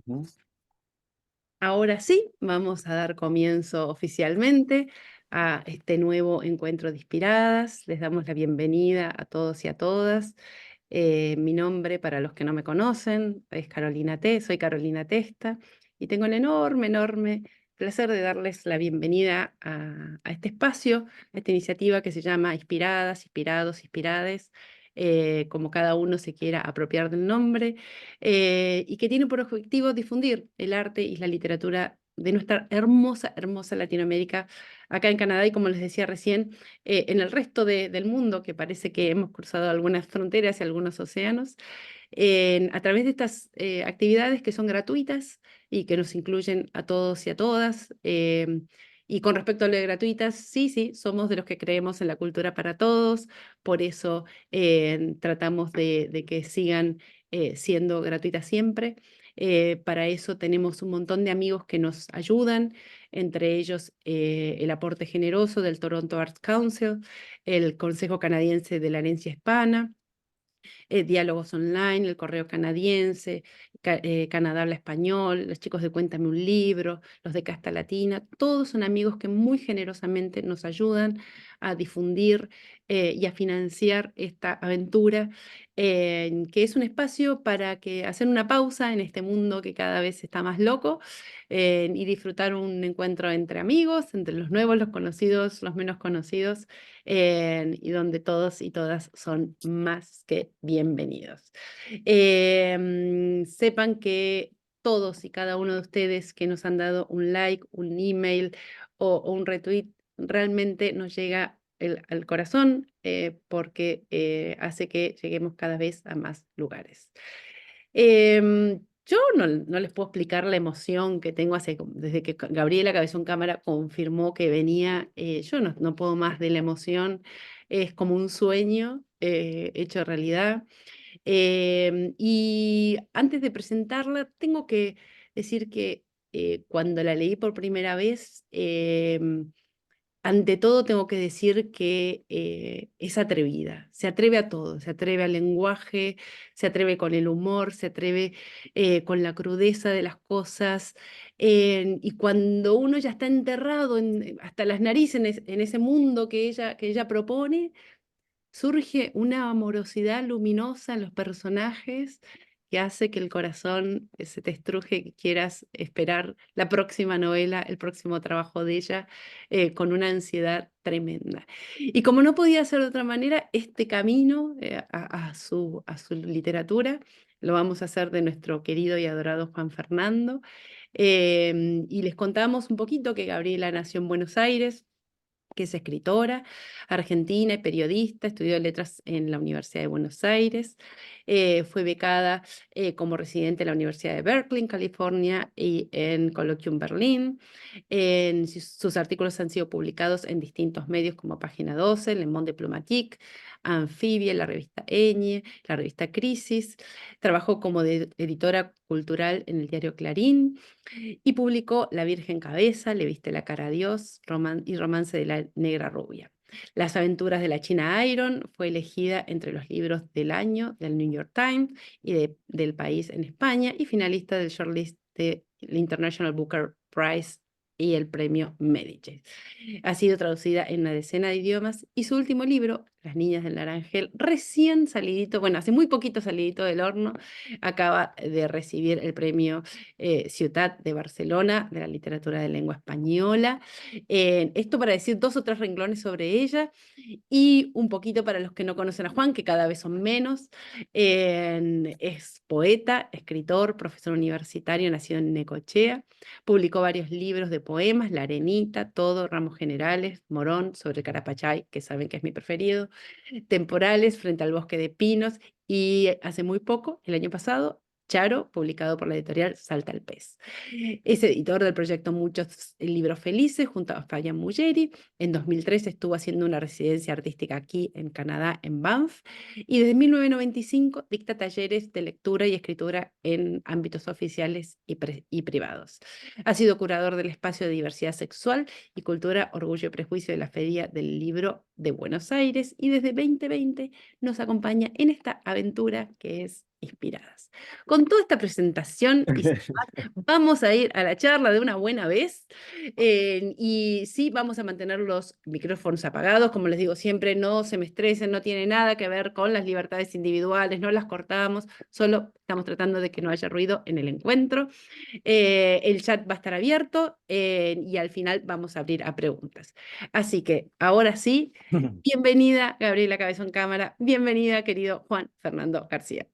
Ujú. Ahora sí, vamos a dar comienzo oficialmente a este nuevo encuentro de Inspiradas. Les damos la bienvenida a todos y a todas. Mi nombre, para los que no me conocen, es Carolina T. Soy Carolina Testa y tengo el enorme placer de darles la bienvenida a este espacio, a esta iniciativa que se llama Inspiradas, Inspirados, Inspirades, como cada uno se quiera apropiar del nombre, y que tiene por objetivo difundir el arte y la literatura de nuestra hermosa Latinoamérica, acá en Canadá y, como les decía recién, en el resto del mundo, que parece que hemos cruzado algunas fronteras y algunos océanos, a través de estas actividades que son gratuitas y que nos incluyen a todos y a todas. Y con respecto a lo de gratuitas, sí, somos de los que creemos en la cultura para todos, por eso tratamos de que sigan siendo gratuitas siempre. Para eso tenemos un montón de amigos que nos ayudan, entre ellos el aporte generoso del Toronto Arts Council, el Consejo Canadiense de la Herencia Hispana, Diálogos Online, el Correo Canadiense, Canadá Habla Español, los chicos de Cuéntame un Libro, los de Casta Latina, todos son amigos que muy generosamente nos ayudan a difundir y a financiar esta aventura, que es un espacio para que hacer una pausa en este mundo que cada vez está más loco, y disfrutar un encuentro entre amigos, entre los nuevos, los conocidos, los menos conocidos, y donde todos y todas son más que bienvenidos. Sepan que todos y cada uno de ustedes que nos han dado un like, un email o un retweet, realmente nos llega al corazón, porque hace que lleguemos cada vez a más lugares. Yo no les puedo explicar la emoción que tengo desde que Gabriela Cabezón Cámara confirmó que venía. Yo no puedo más de la emoción. Es como un sueño hecho realidad. Y antes de presentarla, tengo que decir que cuando la leí por primera vez, ante todo tengo que decir que es atrevida, se atreve a todo, se atreve al lenguaje, se atreve con el humor, se atreve con la crudeza de las cosas, y cuando uno ya está enterrado hasta las narices en ese mundo que ella propone, surge una amorosidad luminosa en los personajes que hace que el corazón se te estruje, que quieras esperar la próxima novela, el próximo trabajo de ella, con una ansiedad tremenda. Y como no podía ser de otra manera, este camino a su literatura lo vamos a hacer de nuestro querido y adorado Juan Fernando. Y les contamos un poquito que Gabriela nació en Buenos Aires, que es escritora argentina y periodista, estudió letras en la Universidad de Buenos Aires, fue becada como residente en la Universidad de Berkeley, en California, y en Colloquium Berlín. Sus artículos han sido publicados en distintos medios como Página 12, Le Monde Diplomatique, Anfibia, la revista Eñe, la revista Crisis. Trabajó como editora cultural en el diario Clarín y publicó La Virgen Cabeza, Le viste la cara a Dios y Romance de la Negra Rubia. Las aventuras de la China Iron fue elegida entre los libros del año del New York Times y del País en España, y finalista del shortlist del International Booker Prize y el premio Medici. Ha sido traducida en una decena de idiomas y su último libro, Las Niñas del Naranjel, recién salidito, bueno, hace muy poquito salidito del horno, acaba de recibir el premio Ciutat de Barcelona de la literatura de lengua española. Esto para decir dos o tres renglones sobre ella y un poquito para los que no conocen a Juan, que cada vez son menos. Es poeta, escritor, profesor universitario, nacido en Necochea. Publicó varios libros de poemas: La Arenita, Todo, Ramos Generales, Morón, sobre Carapachay, que saben que es mi preferido, Temporales, Frente al Bosque de Pinos, y hace muy poco, el año pasado, Charo, publicado por la editorial Salta al Pez. Es editor del proyecto Muchos Libros Felices junto a Fabián Muggeri. En 2013 estuvo haciendo una residencia artística aquí en Canadá, en Banff, y desde 1995 dicta talleres de lectura y escritura en ámbitos oficiales y privados. Ha sido curador del espacio de diversidad sexual y cultura, Orgullo y Prejuicio de la Feria del Libro de Buenos Aires y desde 2020 nos acompaña en esta aventura que es Inspiradas. Con toda esta presentación y sin más, vamos a ir a la charla de una buena vez y sí, vamos a mantener los micrófonos apagados, como les digo siempre, no se me estresen, no tiene nada que ver con las libertades individuales, no las cortamos, solo estamos tratando de que no haya ruido en el encuentro. El chat va a estar abierto y al final vamos a abrir a preguntas. Así que ahora sí, bienvenida Gabriela Cabezón Cámara, bienvenida querido Juan Fernando García.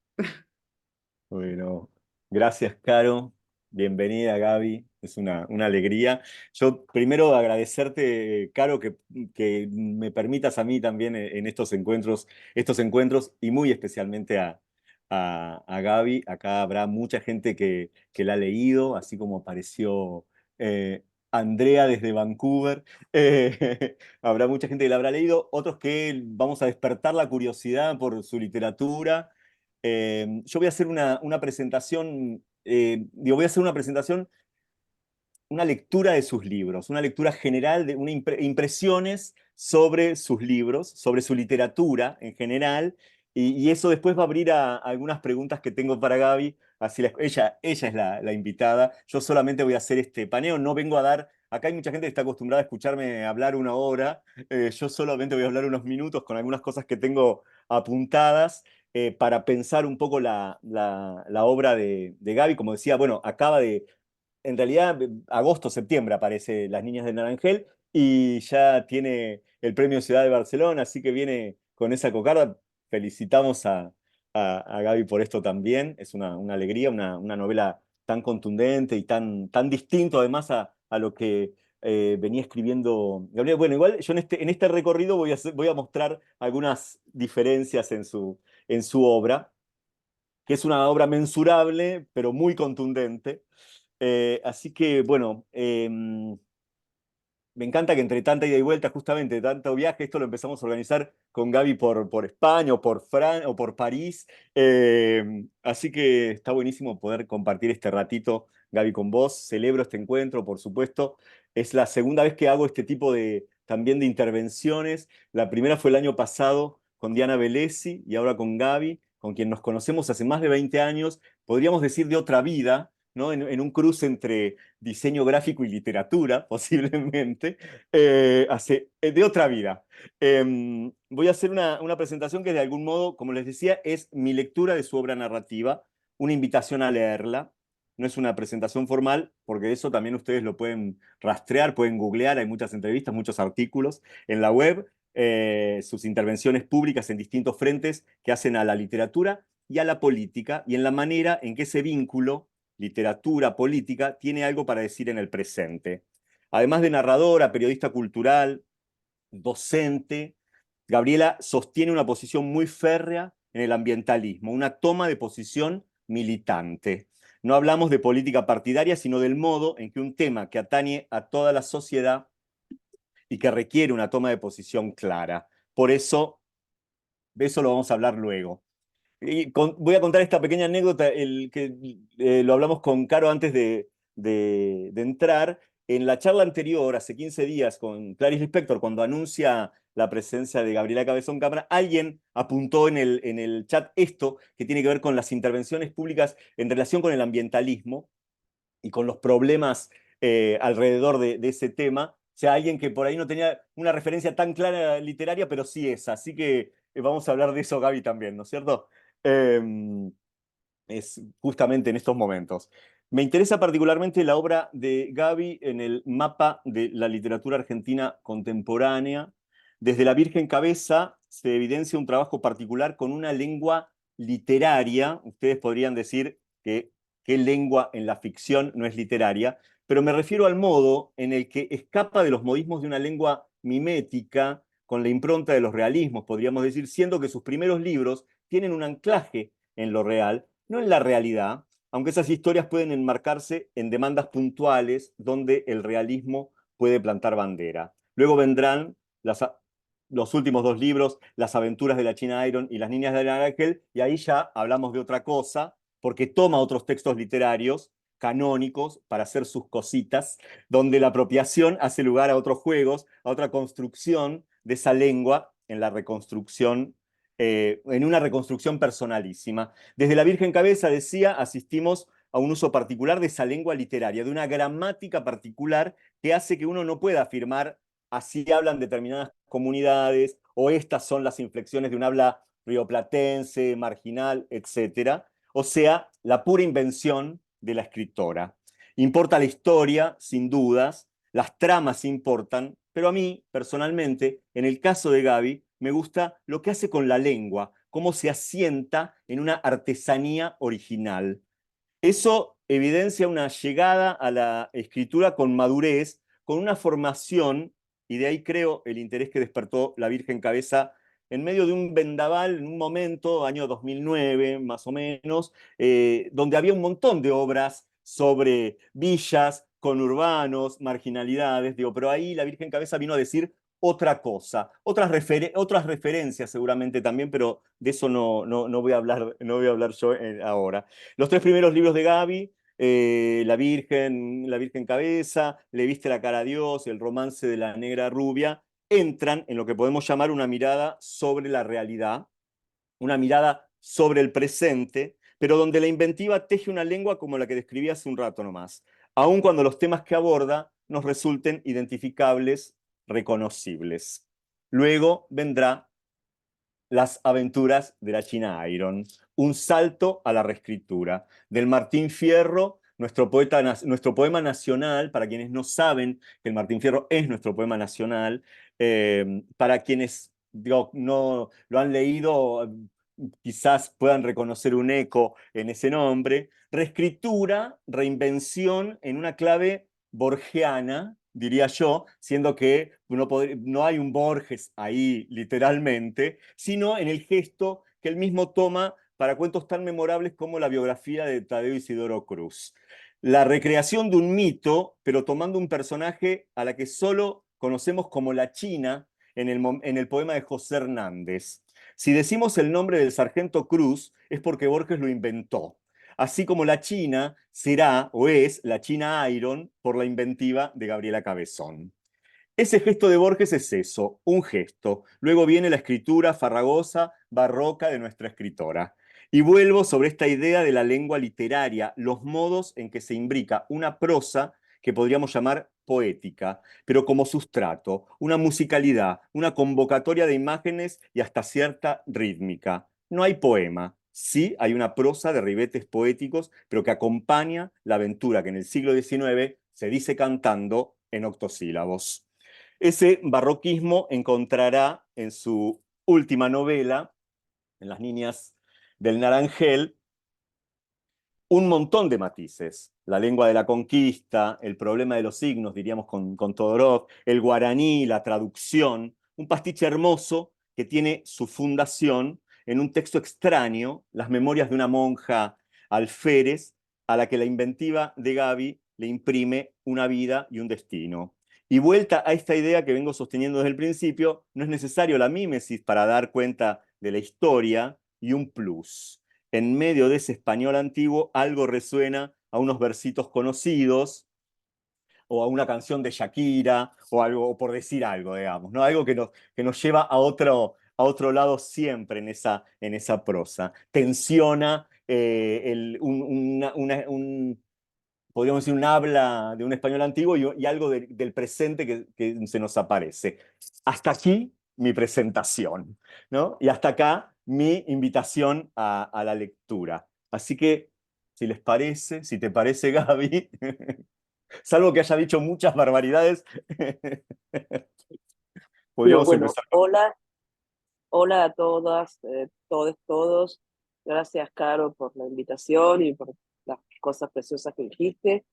Bueno, gracias, Caro. Bienvenida, Gaby. Es una alegría. Yo primero agradecerte, Caro, que me permitas a mí también en estos encuentros y muy especialmente a Gaby. Acá habrá mucha gente que la ha leído, así como apareció Andrea desde Vancouver. Habrá mucha gente que la habrá leído, otros que vamos a despertar la curiosidad por su literatura. Yo voy a hacer una presentación, voy a hacer una presentación, una lectura de sus libros, una lectura general, de impresiones sobre sus libros, sobre su literatura en general, y eso después va a abrir a algunas preguntas que tengo para Gaby, así ella es la invitada, yo solamente voy a hacer este paneo, no vengo a dar, acá hay mucha gente que está acostumbrada a escucharme hablar una hora, yo solamente voy a hablar unos minutos con algunas cosas que tengo apuntadas, para pensar un poco la obra de Gaby. Como decía, bueno, acaba de, en realidad, agosto, septiembre aparece Las Niñas de Naranjel y ya tiene el Premio Ciudad de Barcelona, así que viene con esa cocarda. Felicitamos a Gaby por esto también. Es una alegría, una novela tan contundente y tan distinto además a lo que venía escribiendo Gabriel. Bueno, igual yo en este recorrido voy a mostrar algunas diferencias en su obra, que es una obra mensurable, pero muy contundente. Así que, bueno, me encanta que entre tanta ida y vuelta, justamente, tanto viaje, esto lo empezamos a organizar con Gaby por España o por París. Así que está buenísimo poder compartir este ratito, Gaby, con vos. Celebro este encuentro, por supuesto. Es la segunda vez que hago este tipo también de intervenciones. La primera fue el año pasado con Diana Velesi y ahora con Gaby, con quien nos conocemos hace más de 20 años, podríamos decir de otra vida, ¿no? En un cruce entre diseño gráfico y literatura, posiblemente, de otra vida. Voy a hacer una presentación que de algún modo, como les decía, es mi lectura de su obra narrativa, una invitación a leerla. No es una presentación formal, porque eso también ustedes lo pueden rastrear, pueden googlear, hay muchas entrevistas, muchos artículos en la web, sus intervenciones públicas en distintos frentes que hacen a la literatura y a la política, y en la manera en que ese vínculo literatura, política, tiene algo para decir en el presente. Además de narradora, periodista cultural, docente, Gabriela sostiene una posición muy férrea en el ambientalismo, una toma de posición militante. No hablamos de política partidaria, sino del modo en que un tema que atañe a toda la sociedad y que requiere una toma de posición clara. Por eso, de eso lo vamos a hablar luego. Voy a contar esta pequeña anécdota, lo hablamos con Caro antes de entrar. En la charla anterior, hace 15 días, con Clarice Lispector, cuando anuncia la presencia de Gabriela Cabezón Cámara, alguien apuntó en el chat esto que tiene que ver con las intervenciones públicas en relación con el ambientalismo y con los problemas alrededor de ese tema. O sea, alguien que por ahí no tenía una referencia tan clara literaria, pero sí es. Así que vamos a hablar de eso, Gaby, también, ¿no es cierto? Eh, es justamente en estos momentos. Me interesa particularmente la obra de Gaby en el mapa de la literatura argentina contemporánea. Desde La Virgen Cabeza se evidencia un trabajo particular con una lengua literaria. Ustedes podrían decir que qué lengua en la ficción no es literaria, pero me refiero al modo en el que escapa de los modismos de una lengua mimética con la impronta de los realismos, podríamos decir, siendo que sus primeros libros tienen un anclaje en lo real, no en la realidad, aunque esas historias pueden enmarcarse en demandas puntuales donde el realismo puede plantar bandera. Luego vendrán los últimos dos libros, Las aventuras de la China Iron y Las niñas de Naranjel, y ahí ya hablamos de otra cosa, porque toma otros textos literarios canónicos para hacer sus cositas, donde la apropiación hace lugar a otros juegos, a otra construcción de esa lengua en la reconstrucción, en una reconstrucción personalísima. Desde la Virgen Cabeza, decía, asistimos a un uso particular de esa lengua literaria, de una gramática particular que hace que uno no pueda afirmar así hablan determinadas comunidades o estas son las inflexiones de un habla rioplatense, marginal, etcétera. O sea, la pura invención de la escritora. Importa la historia, sin dudas, las tramas importan, pero a mí, personalmente, en el caso de Gaby, me gusta lo que hace con la lengua, cómo se asienta en una artesanía original. Eso evidencia una llegada a la escritura con madurez, con una formación, y de ahí creo el interés que despertó la Virgen Cabeza en medio de un vendaval, en un momento, año 2009 más o menos, donde había un montón de obras sobre villas, conurbanos, marginalidades, digo, pero ahí la Virgen Cabeza vino a decir otra cosa, otras referencias seguramente también, pero de eso no voy a hablar, no voy a hablar yo ahora. Los tres primeros libros de Gaby, la Virgen Cabeza, Le viste la cara a Dios, El romance de la negra rubia, entran en lo que podemos llamar una mirada sobre la realidad, una mirada sobre el presente, pero donde la inventiva teje una lengua como la que describí hace un rato nomás, aun cuando los temas que aborda nos resulten identificables, reconocibles. Luego vendrá Las aventuras de la China Iron, un salto a la reescritura. Del Martín Fierro, nuestro poema nacional, para quienes no saben que el Martín Fierro es nuestro poema nacional, para quienes digo, no lo han leído, quizás puedan reconocer un eco en ese nombre. Reescritura, reinvención en una clave borgiana, diría yo, siendo que no hay un Borges ahí literalmente, sino en el gesto que él mismo toma para cuentos tan memorables como la biografía de Tadeo Isidoro Cruz. La recreación de un mito, pero tomando un personaje a la que solo conocemos como la China en el poema de José Hernández. Si decimos el nombre del sargento Cruz, es porque Borges lo inventó. Así como la China será o es la China Iron por la inventiva de Gabriela Cabezón. Ese gesto de Borges es eso, un gesto. Luego viene la escritura farragosa, barroca de nuestra escritora. Y vuelvo sobre esta idea de la lengua literaria, los modos en que se imbrica una prosa que podríamos llamar poética, pero como sustrato, una musicalidad, una convocatoria de imágenes y hasta cierta rítmica. No hay poema, sí hay una prosa de ribetes poéticos, pero que acompaña la aventura que en el siglo XIX se dice cantando en octosílabos. Ese barroquismo encontrará en su última novela, en Las Niñas del Naranjel, un montón de matices. La lengua de la conquista, el problema de los signos, diríamos con Todorov, el guaraní, la traducción, un pastiche hermoso que tiene su fundación en un texto extraño, Las memorias de una monja alférez, a la que la inventiva de Gaby le imprime una vida y un destino. Y vuelta a esta idea que vengo sosteniendo desde el principio, no es necesario la mímesis para dar cuenta de la historia y un plus en medio de ese español antiguo algo resuena a unos versitos conocidos o a una canción de Shakira o algo, o por decir algo, digamos, ¿no? Algo que nos lleva a otro lado siempre en esa prosa. Tensiona podríamos decir, un habla de un español antiguo y algo del presente que se nos aparece. Hasta aquí mi presentación, ¿no? Y hasta acá mi invitación a la lectura. Así que, si les parece, si te parece, Gaby, salvo que haya dicho muchas barbaridades, No, podríamos bueno, empezar. hola, hola a todas, todos. Gracias, Caro, por la invitación y por las cosas preciosas que dijiste.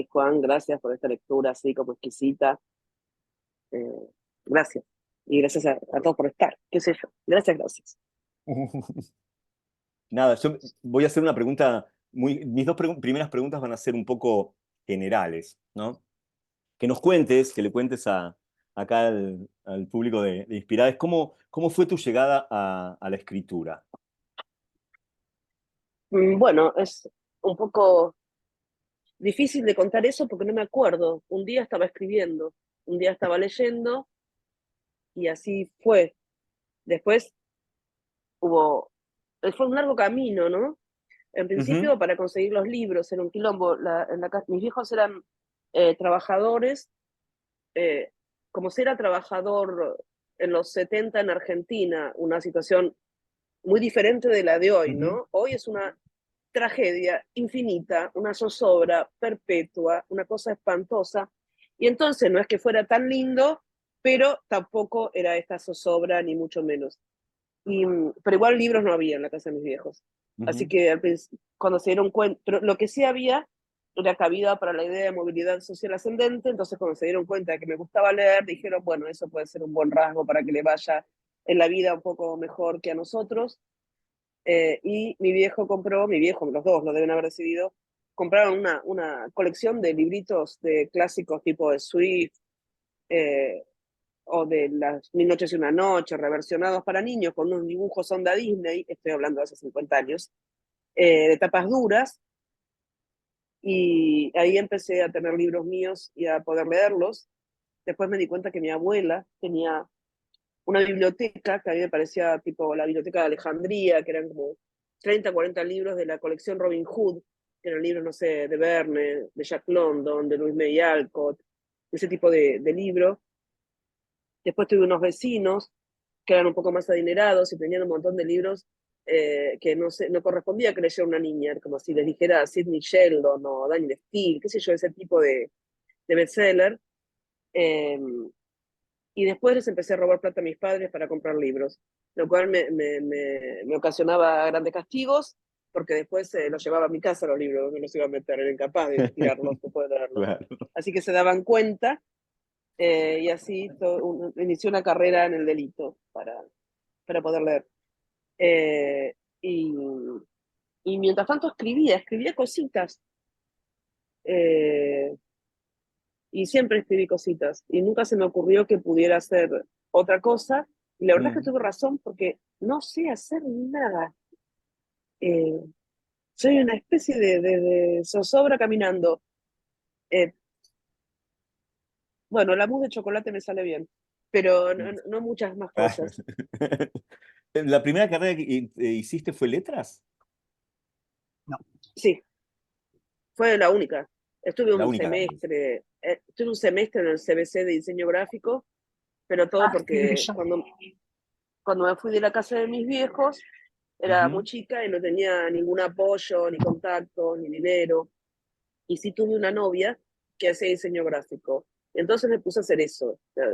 Juan, gracias por esta lectura así como exquisita. Eh, gracias. Y gracias a todos por estar. ¿Qué sé yo? Gracias, gracias. Nada, yo voy a hacer una pregunta, mis primeras preguntas van a ser un poco generales, ¿no? Que nos cuentes, que le cuentes acá al público de Inspirades, ¿cómo fue tu llegada a la escritura? Bueno, es un poco difícil de contar eso porque no me acuerdo. Un día estaba escribiendo, un día estaba leyendo y así fue. Después fue un largo camino, ¿no? En Ujú, principio, para conseguir los libros era un quilombo. Mis viejos eran trabajadores, eh, como si era trabajador en los 70 en Argentina, una situación muy diferente de la de hoy, ujú, ¿no? Hoy es una tragedia infinita, una zozobra perpetua, una cosa espantosa. Y entonces no es que fuera tan lindo, pero tampoco era esta zozobra, ni mucho menos. Pero igual libros no había en la casa de mis viejos. Así ujú. que cuando se dieron cuenta, pero lo que sí había era cabida para la idea de movilidad social ascendente, entonces cuando se dieron cuenta de que me gustaba leer, dijeron, bueno, eso puede ser un buen rasgo para que le vaya en la vida un poco mejor que a nosotros. Y mi viejo, los dos lo deben haber decidido, compraron una colección de libritos de clásicos tipo de Swift, eh, o de las Mil Noches y una Noche, reversionados para niños con unos dibujos onda Disney, estoy hablando de hace 50 años, de tapas duras, y ahí empecé a tener libros míos y a poder leerlos. Después me di cuenta que mi abuela tenía una biblioteca que a mí me parecía tipo la biblioteca de Alejandría, que eran como 30, 40 libros de la colección Robin Hood, que eran libros, no sé, de Verne, de Jack London, de Louis May Alcott, ese tipo de libros. Después tuve unos vecinos que eran un poco más adinerados y tenían un montón de libros que no correspondía que leyera una niña, como si les dijera Sidney Sheldon o Daniel Steele, qué sé yo, ese tipo de bestseller. Eh, y después les empecé a robar plata a mis padres para comprar libros, lo cual me ocasionaba grandes castigos, porque después los llevaba a mi casa los libros, no los iba a meter, era incapaz de tirarlos después de leerlos. Claro. Así que se daban cuenta, y así inició una carrera en el delito para poder leer. Eh, y, y mientras tanto escribía cositas, eh, y siempre escribí cositas, y nunca se me ocurrió que pudiera hacer otra cosa, y la verdad es que Mm. tuve razón porque no sé hacer nada. Eh, Soy una especie de zozobra caminando. Eh, bueno, la mousse de chocolate me sale bien, pero no muchas más Claro. cosas. ¿La primera carrera que hiciste fue letras? Sí, fue la única. La única. Estuve un semestre en el CBC de diseño gráfico, pero todo porque cuando me fui de la casa de mis viejos, era muy Ujú. chica y no tenía ningún apoyo, ni contacto, ni dinero. Y sí tuve una novia que hacía diseño gráfico. Entonces me puse a hacer eso. O sea,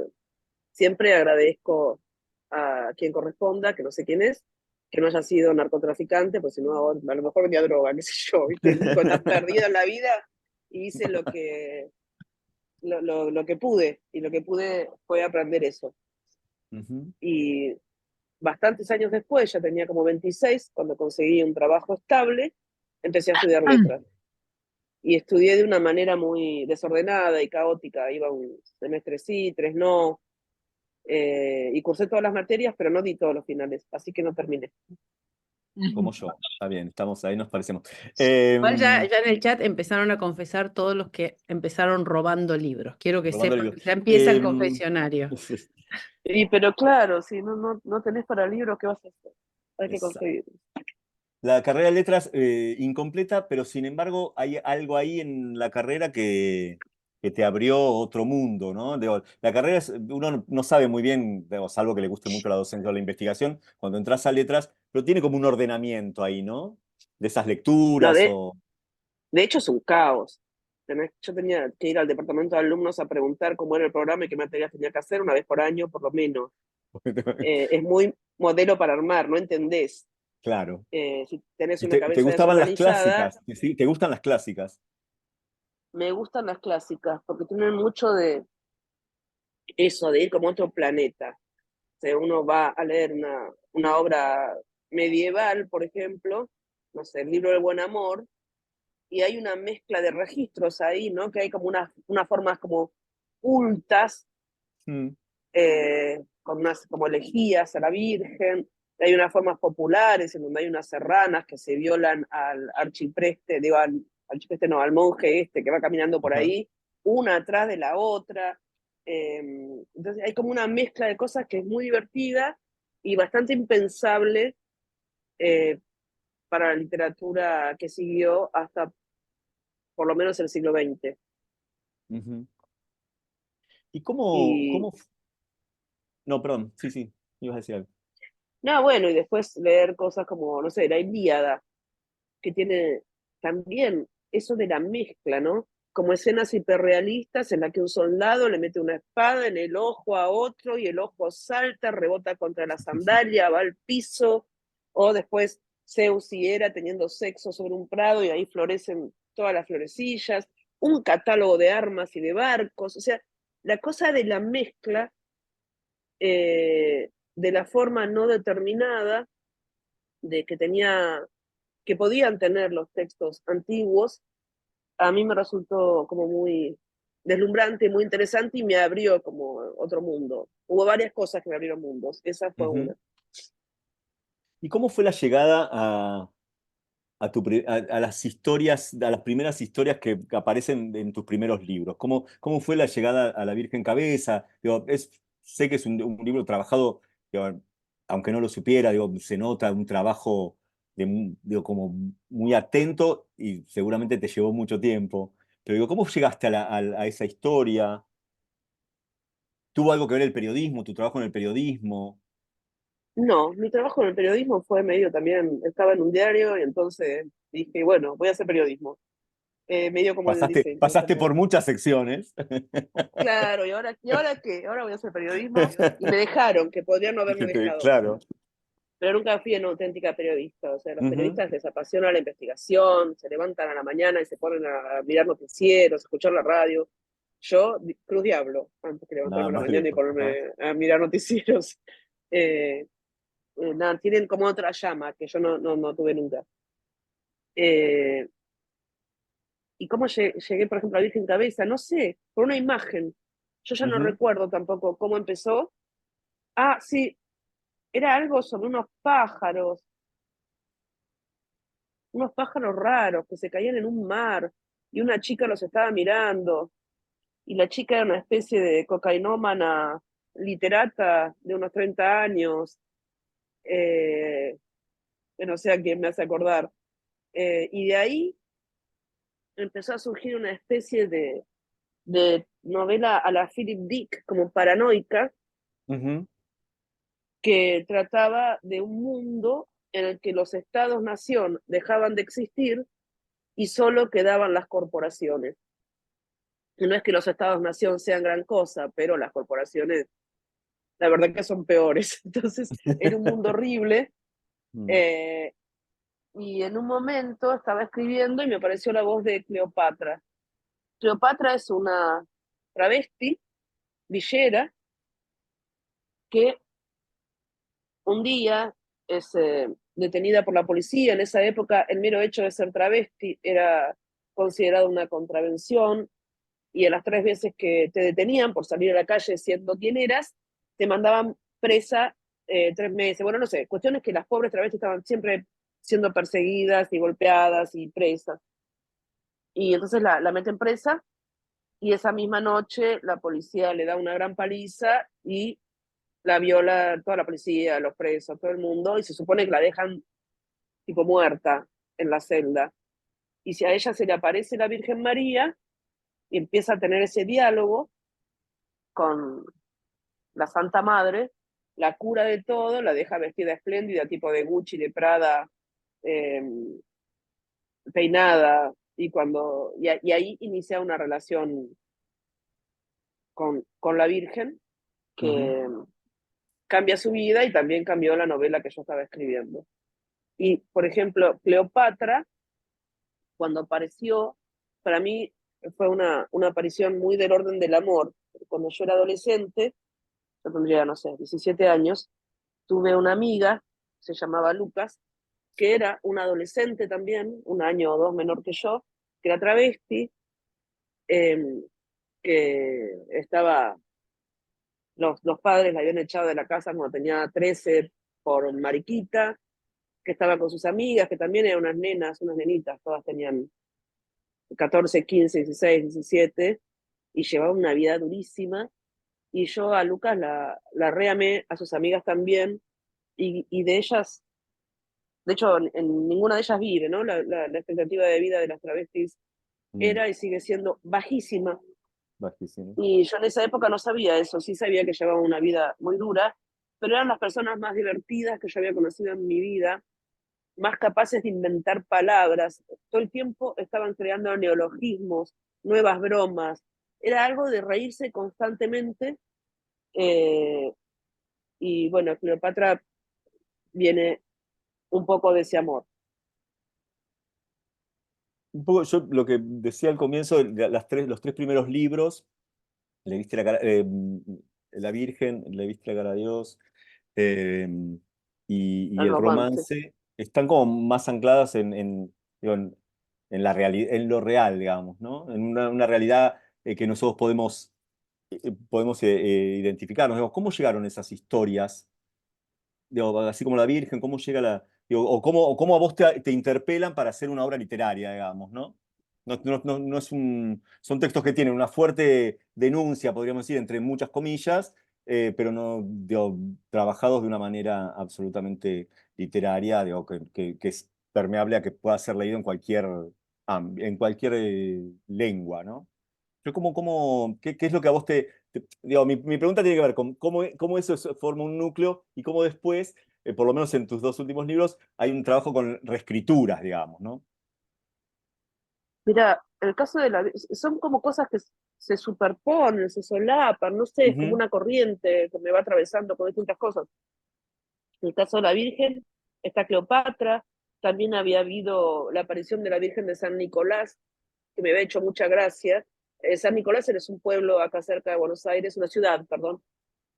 siempre agradezco a quien corresponda, que no sé quién es, que no haya sido narcotraficante, pues si no, a lo mejor vendía droga, qué sé yo, ¿viste? Entonces, cuando estás perdido en la vida, y hice lo que pude, y lo que pude fue aprender eso. Ujú. Y bastantes años después, ya tenía como 26, cuando conseguí un trabajo estable, empecé a estudiar letras. Y estudié de una manera muy desordenada y caótica. Iba un semestre sí, tres no, y cursé todas las materias, pero no di todos los finales, así que no terminé. Como yo. Está bien, estamos ahí, nos parecemos. Igual ya en el chat empezaron a confesar todos los que empezaron robando libros. Quiero que Robando sepan libros. que ya empieza el Em, confesionario. Pero claro, si no tenés para libros, ¿qué vas a hacer? Hay que exacto. conseguir. La carrera de letras incompleta, pero sin embargo hay algo ahí en la carrera que te abrió otro mundo, ¿no? Digo, la carrera uno no sabe muy bien, digo, salvo que le guste mucho la docencia o la investigación, cuando entras a letras, pero tiene como un ordenamiento ahí, ¿no? De esas No, lecturas o... de hecho es un caos. Yo tenía que ir al departamento de alumnos a preguntar cómo era el programa y qué materias tenía que hacer una vez por año, por lo menos. Es muy modelo para armar, no entendés. Claro. Si tenés ¿Y una te cabeza gustaban las desorganizada, clásicas? ¿Sí? ¿Te gustan las clásicas? me gustan las clásicas, porque tienen mucho de eso, de ir como a otro planeta. O sea, uno va a leer una obra medieval, por ejemplo, no sé, el libro del buen amor, y hay una mezcla de registros ahí, ¿no? Que hay como unas formas como cultas, Mm. con unas como elegías a la Virgen, hay unas formas populares en donde hay unas serranas que se violan al archipreste, digo, al archipreste no, al monje este que va caminando por Ajá. ahí, una atrás de la otra. Entonces hay como una mezcla de cosas que es muy divertida y bastante impensable eh, para la literatura que siguió hasta por lo menos el siglo XX. Ujú. ¿Y cómo, Y No, perdón, sí, sí, ibas a decir algo. no, bueno, y después leer cosas como, no sé, la Ilíada, que tiene también eso de la mezcla, ¿no? Como escenas hiperrealistas en las que un soldado le mete una espada en el ojo a otro y el ojo salta, rebota contra la sandalia, va al piso, o después Zeus y Hera teniendo sexo sobre un prado y ahí florecen todas las florecillas, un catálogo de armas y de barcos, o sea, la cosa de la mezcla de la forma no determinada de que podían tener los textos antiguos, a mí me resultó como muy deslumbrante, muy interesante y me abrió como otro mundo. Hubo varias cosas que me abrieron mundos, esa fue Ujú. una. ¿Y cómo fue la llegada a las historias, a las primeras historias que aparecen en tus primeros libros? ¿Cómo fue la llegada a La Virgen Cabeza? Digo, sé que es un libro trabajado, digo, aunque no lo supiera, digo, se nota un trabajo digo, como muy atento y seguramente te llevó mucho tiempo. Pero digo, ¿cómo llegaste a esa historia? ¿Tuvo algo que ver el periodismo, tu trabajo en el periodismo? No, mi trabajo en el periodismo fue medio también, estaba en un diario y entonces dije, bueno, voy a hacer periodismo. Medio como el diseño, Pasaste por como, muchas secciones. claro, ¿y ahora qué? Ahora voy a hacer periodismo y me dejaron, que podrían no haberme dejado. Claro. Pero nunca fui una auténtica periodista. O sea, los Ujú. periodistas les apasiona la investigación, se levantan a la mañana y se ponen a mirar noticieros, a escuchar la radio. Yo, cruz diablo, antes que levantarme Nada a la más mañana y lejos. Ajá. ponerme a mirar noticieros. Eh, nada, tienen como otra llama que yo no tuve nunca. Eh, ¿Y cómo llegué, por ejemplo, a Virgen Cabeza? No sé, por una imagen. Yo ya no Ujú, recuerdo tampoco cómo empezó. Ah, sí, era algo sobre unos pájaros raros que se caían en un mar y una chica los estaba mirando y la chica era una especie de cocainómana literata de unos 30 años, eh, que no sé a quién me hace acordar. Y de ahí empezó a surgir una especie de novela a la Philip Dick, como paranoica, ujú. que trataba de un mundo en el que los estados-nación dejaban de existir y solo quedaban las corporaciones. No es que los estados-nación sean gran cosa, pero las corporaciones, la verdad que son peores. Entonces, era un mundo horrible. Mm. eh, y en un momento estaba escribiendo y me apareció la voz de Cleopatra. Cleopatra es una travesti, villera, que un día es detenida por la policía. En esa época, el mero hecho de ser travesti era considerado una contravención y a las 3 veces que te detenían por salir a la calle siendo quien eras, te mandaban presa 3 meses. Bueno, no sé, cuestiones que las pobres travestis estaban siempre siendo perseguidas y golpeadas y presas. Y entonces la meten presa y esa misma noche la policía le da una gran paliza y la viola toda la policía, los presos, todo el mundo, y se supone que la dejan tipo muerta en la celda. Y si a ella se le aparece la Virgen María y empieza a tener ese diálogo con la Santa Madre, la cura de todo, la deja vestida espléndida, tipo de Gucci, de Prada, eh, peinada, y ahí inicia una relación con la Virgen Ujú. que cambia su vida y también cambió la novela que yo estaba escribiendo. Y, por ejemplo, Cleopatra, cuando apareció, para mí fue una aparición muy del orden del amor. Cuando yo era adolescente, yo tendría, no sé, 17 años, tuve una amiga, se llamaba Lucas, que era una adolescente también, 1 año o 2 menor que yo, que era travesti, eh, que estaba, los padres la habían echado de la casa cuando tenía 13 por mariquita, que estaba con sus amigas, que también eran unas nenas, unas nenitas, todas tenían 14, 15, 16, 17, y llevaba una vida durísima. y yo a Lucas la reamé, a sus amigas también, y de ellas, de hecho, en ninguna de ellas vive, ¿no? La expectativa de vida de las travestis Mm, era y sigue siendo bajísima. bajísimo. Y yo en esa época no sabía eso, sí sabía que llevaban una vida muy dura, pero eran las personas más divertidas que yo había conocido en mi vida, más capaces de inventar palabras. Todo el tiempo estaban creando neologismos, nuevas bromas. Era algo de reírse constantemente. eh, y bueno, Cleopatra viene un poco de ese amor. Un poco yo lo que decía al comienzo, los tres primeros libros, le viste la Virgen, le viste la cara a Dios, eh, y El el romance. romance, están como más ancladas digo, en la en lo real, digamos, ¿no? En una realidad que nosotros podemos identificarnos. Digo, ¿cómo llegaron esas historias? Digo, así como la Virgen, ¿cómo llega digo, o cómo a vos te interpelan para hacer una obra literaria, digamos, ¿no? No es son textos que tienen una fuerte denuncia, podríamos decir, entre muchas comillas, pero no, digo, trabajados de una manera absolutamente literaria, digo, que es permeable a que pueda ser leído en cualquier lengua, ¿no? Yo ¿qué es lo que a vos digo, mi pregunta tiene que ver con cómo eso forma un núcleo y cómo después, por lo menos en tus dos últimos libros, hay un trabajo con reescrituras, digamos, ¿no? Mira, el caso de son como cosas que se superponen, se solapan, no sé, es como Ujú. una corriente que me va atravesando con distintas cosas. En el caso de la Virgen, está Cleopatra, también había habido la aparición de la Virgen de San Nicolás, que me había hecho mucha gracia. San Nicolás es un pueblo acá cerca de Buenos Aires, una ciudad, perdón,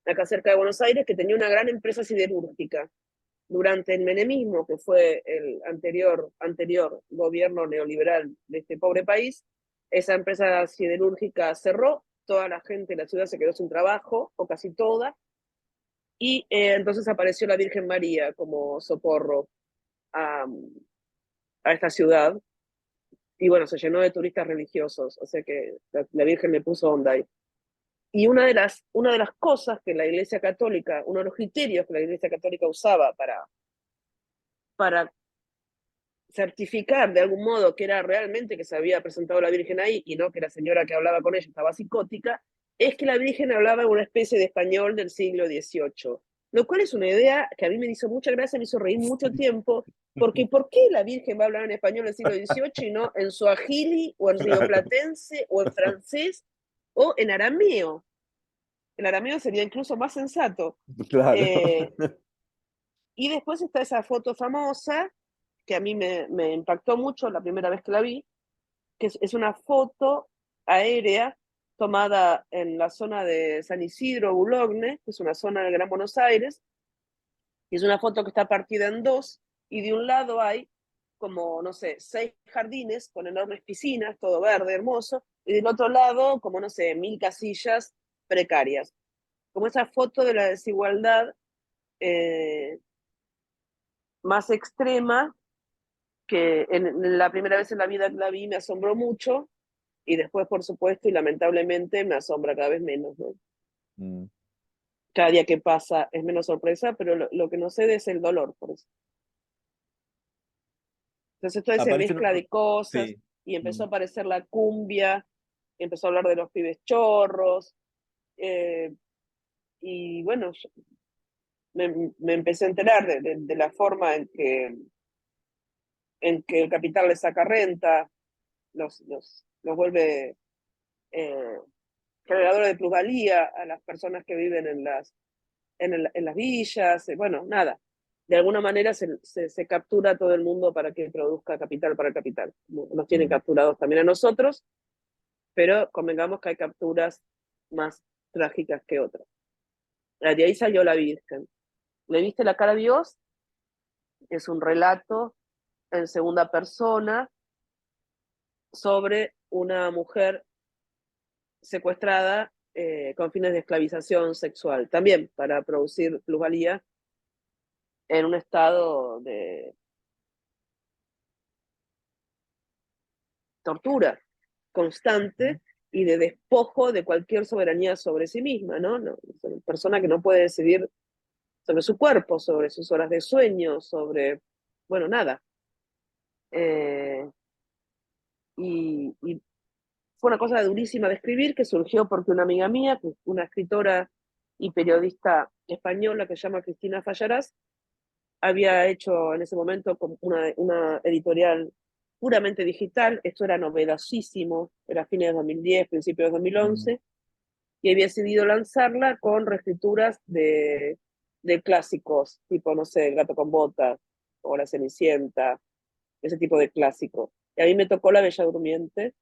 acá cerca de Buenos Aires, que tenía una gran empresa siderúrgica. Durante el menemismo, que fue el anterior gobierno neoliberal de este pobre país, esa empresa siderúrgica cerró, toda la gente de la ciudad se quedó sin trabajo, o casi toda, y entonces apareció la Virgen María como socorro a, a esta ciudad, y bueno, se llenó de turistas religiosos, o sea que la Virgen le puso onda ahí. Y una de las cosas que la Iglesia Católica, uno de los criterios que la Iglesia Católica usaba para certificar de algún modo que era realmente que se había presentado la Virgen ahí y no que la señora que hablaba con ella estaba psicótica, es que la Virgen hablaba en una especie de español del siglo XVIII, lo cual es una idea que a mí me hizo mucha gracia, me hizo reír mucho tiempo, porque ¿por qué la Virgen va a hablar en español del siglo XVIII y no en suajili o en Claro, rioplatense o en francés o en arameo? El arameo sería incluso más sensato. claro. Eh, y después está esa foto famosa que a mí me impactó mucho la primera vez que la vi, que es una foto aérea tomada en la zona de San Isidro, Boulogne, que es una zona del Gran Buenos Aires, y es una foto que está partida en dos, y de un lado hay como, no sé, 6 jardines con enormes piscinas, todo verde, hermoso, y del otro lado, como, no sé, 1000 casillas precarias. Como esa foto de la desigualdad eh, más extrema que en la primera vez en la vida que la vi me asombró mucho y después, por supuesto, y lamentablemente me asombra cada vez menos, ¿no? Mm. Cada día que pasa es menos sorpresa, pero lo que no cede es el dolor, por eso. Entonces, toda esa Aparecen, mezcla de cosas sí. y empezó Mm. a aparecer la cumbia, empezó a hablar de los pibes chorros, eh, y bueno, me empecé a enterar de la forma en que el capital le saca renta, los vuelve eh, generadores de plusvalía a las personas que viven en las villas, bueno, nada. De alguna manera se captura a todo el mundo para que produzca capital para el capital. Nos tienen Mm. capturados también a nosotros, pero convengamos que hay capturas más trágicas que otras. De ahí salió la Virgen. ¿Le viste la cara a Dios? Es un relato en segunda persona sobre una mujer secuestrada con fines de esclavización sexual, también para producir plusvalía en un estado de tortura constante y de despojo de cualquier soberanía sobre sí misma, ¿no? Es una persona que no puede decidir sobre su cuerpo, sobre sus horas de sueño, sobre, bueno, nada. Eh, y fue una cosa durísima de escribir que surgió porque una amiga mía, una escritora y periodista española que se llama Cristina Fallarás, había hecho en ese momento una editorial puramente digital, esto era novedosísimo, era fines de 2010, principios de 2011, y había decidido lanzarla con reescrituras de clásicos, tipo, no sé, El gato con botas o La Cenicienta, ese tipo de clásicos. Y a mí me tocó La Bella Durmiente,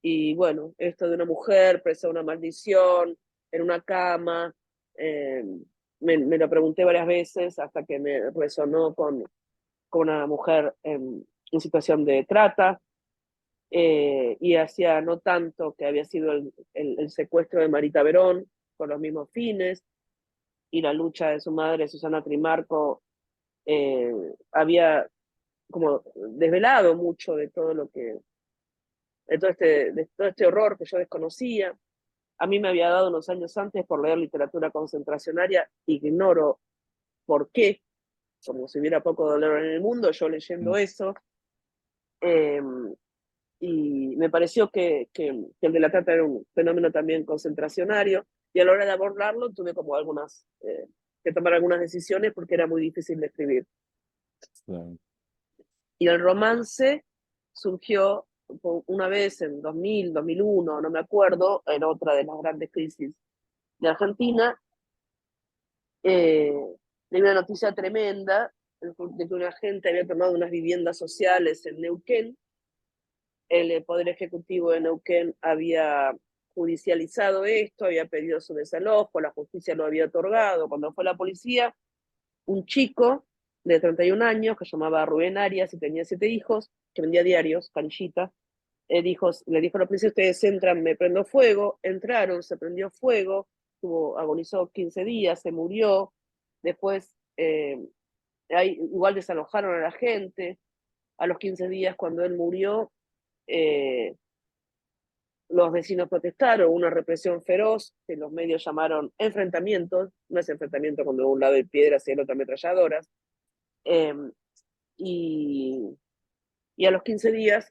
y bueno, esto de una mujer presa de una maldición, en una cama, eh, me lo pregunté varias veces hasta que me resonó con una mujer en situación de trata, y hacía no tanto que había sido el secuestro de Marita Verón, con los mismos fines, y la lucha de su madre, Susana Trimarco, eh, había como desvelado mucho de todo lo que, de todo este horror que yo desconocía. A mí me había dado unos años antes por leer literatura concentracionaria, ignoro por qué, como si hubiera poco dolor en el mundo, yo leyendo eso, eh, y me pareció que el de la trata era un fenómeno también concentracionario, y a la hora de abordarlo tuve como que tomar algunas decisiones porque era muy difícil de escribir. Claro. Y el romance surgió una vez en 2000, 2001, no me acuerdo, en otra de las grandes crisis de Argentina, de una noticia tremenda de que una gente había tomado unas viviendas sociales en Neuquén. El Poder Ejecutivo de Neuquén había judicializado esto, había pedido su desalojo, la justicia lo había otorgado. Cuando fue la policía, un chico de 31 años que se llamaba Rubén Arias y tenía 7 hijos, que vendía diarios, canchita, le dijo a la policía: ustedes entran, me prendo fuego. Entraron, se prendió fuego, agonizó 15 días, se murió. Después, igual desalojaron a la gente. A los 15 días, cuando él murió, eh, los vecinos protestaron, una represión feroz, que los medios llamaron enfrentamientos. No es enfrentamiento cuando de un lado hay piedras y del otro ametralladoras. Eh, y, y a los 15 días,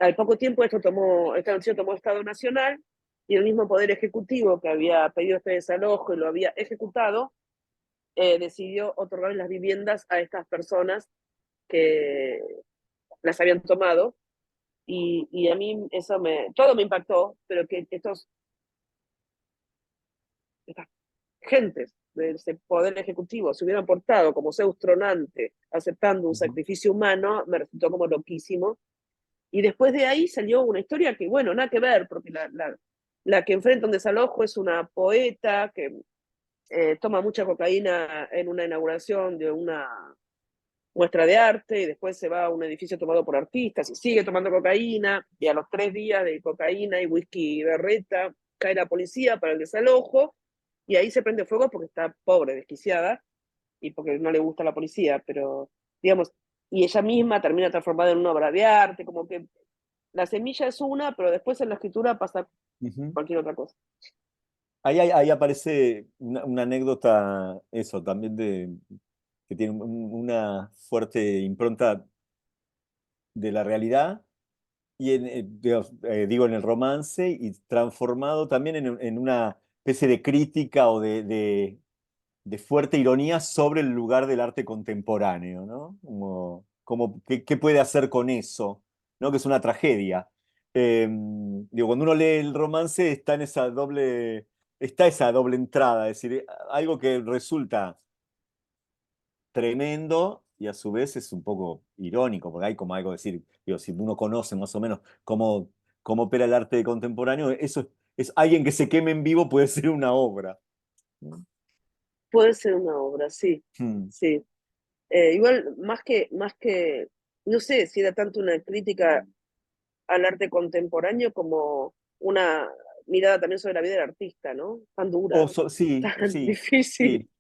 al poco tiempo, esta noticia tomó Estado Nacional, y el mismo Poder Ejecutivo que había pedido este desalojo y lo había ejecutado, decidió otorgar las viviendas a estas personas que las habían tomado. Y a mí todo me impactó, pero que estas gentes de ese Poder Ejecutivo se hubieran portado como Zeus tronante, aceptando un sacrificio humano, me resultó como loquísimo. Y después de ahí salió una historia que, bueno, nada que ver, porque la que enfrenta un desalojo es una poeta que toma mucha cocaína en una inauguración de una muestra de arte, y después se va a un edificio tomado por artistas y sigue tomando cocaína, y a los 3 días de cocaína y whisky berreta cae la policía para el desalojo, y ahí se prende fuego porque está pobre, desquiciada, y porque no le gusta la policía, pero digamos, y ella misma termina transformada en una obra de arte, como que la semilla es una, pero después en la escritura pasa cualquier otra cosa. Ahí aparece una anécdota, eso, también que tiene una fuerte impronta de la realidad, y digo, en el romance, y transformado también en una especie de crítica o de fuerte ironía sobre el lugar del arte contemporáneo, ¿no? ¿Qué puede hacer con eso? ¿No? Que es una tragedia. Digo, cuando uno lee el romance está esa doble entrada, es decir, algo que resulta tremendo y a su vez es un poco irónico, porque hay como algo de decir, digo, si uno conoce más o menos cómo opera el arte contemporáneo, eso es alguien que se queme en vivo, puede ser una obra. Puede ser una obra, sí, Hmm. sí. Igual, no sé si era tanto una crítica al arte contemporáneo como una mirada también sobre la vida del artista, ¿no? Tan dura, Sí, tan sí, difícil. sí,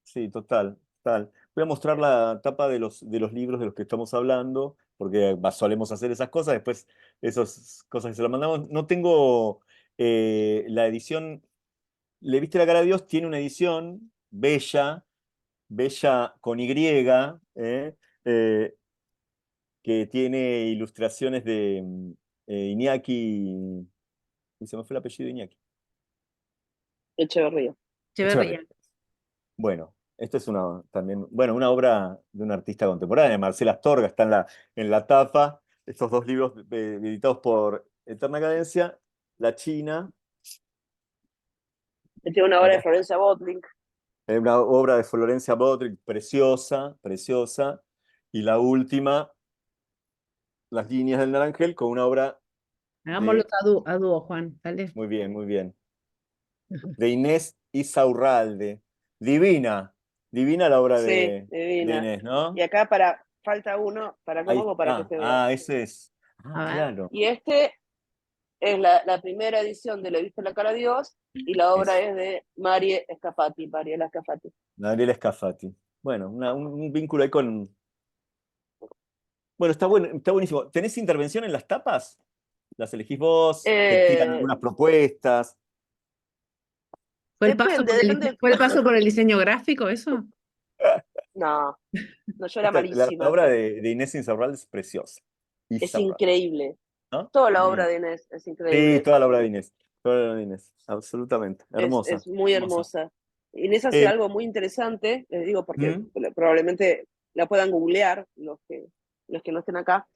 sí, total, total. Voy a mostrar la tapa de los libros de los que estamos hablando, porque solemos hacer esas cosas, después esas cosas que se las mandamos. No tengo La edición, Le viste la cara a Dios, tiene una edición bella, bella con Y, eh, que tiene ilustraciones de Iñaki, y se me fue el apellido de Iñaki. Echeverría. Echeverría. Echeverría. Bueno, esta es también, bueno, una obra de una artista contemporánea, Marcela Astorga, está en la tapa. Estos dos libros editados por Eterna Cadencia, La China. Tiene una obra de Acá Florencia Botling. es una obra de Florencia Bodrick, preciosa, preciosa. Y la última, Las líneas del Naranjel, con una obra Hagámoslo de, a dúo, Juan, dale. muy bien, de Inés Izaurralde. Divina, divina la obra Sí, de divina. Inés, Y ¿no? acá falta uno, ¿para Ahí cómo? Para que está. se vea. Ah, ese es. A Ah, ver. claro. Y este es la primera edición de Le viste la cara a Dios, y la obra Es es de Marie Escafati, Mariela Escafati. Gabriela Scafati. Bueno, un vínculo ahí con. Bueno, está bueno, está buenísimo. ¿Tenés intervención en las tapas? ¿Las elegís vos? ¿Te tiran Eh, algunas propuestas? depende, depende. ¿Fue el paso por el diseño gráfico, eso? No, no, yo era La malísima. obra de Inés Insaurralde es preciosa. Es Insaurralde, increíble. ¿no? Toda la obra Sí, de Inés es sí, increíble. toda la obra de Inés. Toda la obra de Inés. Absolutamente. Hermosa. Es muy Hermosa. hermosa. Inés hace Eh, algo muy interesante, les digo porque ¿Mm? probablemente la puedan googlear los que no estén acá,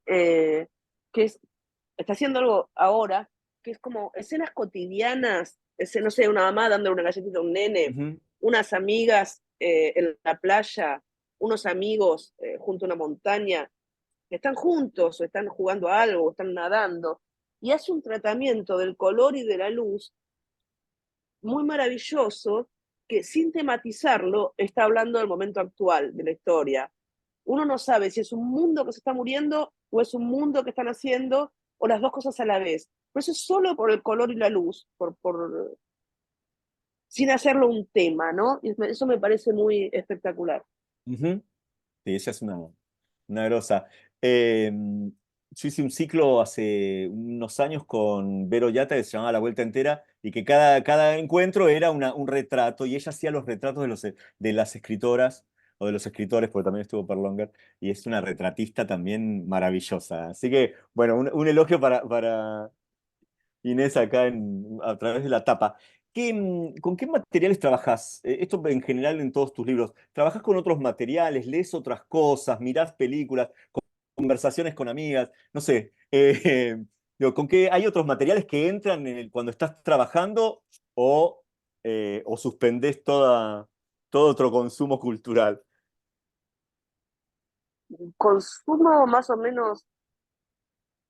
eh, que está haciendo algo ahora, que es como escenas cotidianas, no sé, una mamá dándole una galletita a un nene, Ujú. unas amigas en la playa, unos amigos junto a una montaña, que están juntos, o están jugando a algo, o están nadando, y hace un tratamiento del color y de la luz muy maravilloso que sin tematizarlo está hablando del momento actual de la historia. Uno no sabe si es un mundo que se está muriendo o es un mundo que están haciendo o las dos cosas a la vez. Pero eso es solo por el color y la luz, sin hacerlo un tema, ¿no? Y eso me parece muy espectacular. Ujú. Sí, ella es una grosa. Eh, yo hice un ciclo hace unos años con Vero Yata que se llamaba La Vuelta Entera y que cada encuentro era un retrato y ella hacía los retratos de las escritoras o de los escritores, porque también estuvo Perlonger, y es una retratista también maravillosa. Así que, bueno, un elogio para Inés acá a través de la tapa. ¿Con qué materiales trabajas? Esto en general en todos tus libros. ¿Trabajas con otros materiales? ¿Lees otras cosas? ¿Mirás películas? ¿Conversaciones con amigas? No sé. Digo, ¿con qué hay otros materiales que entran cuando estás trabajando o suspendés todo otro consumo cultural? Consumo más o menos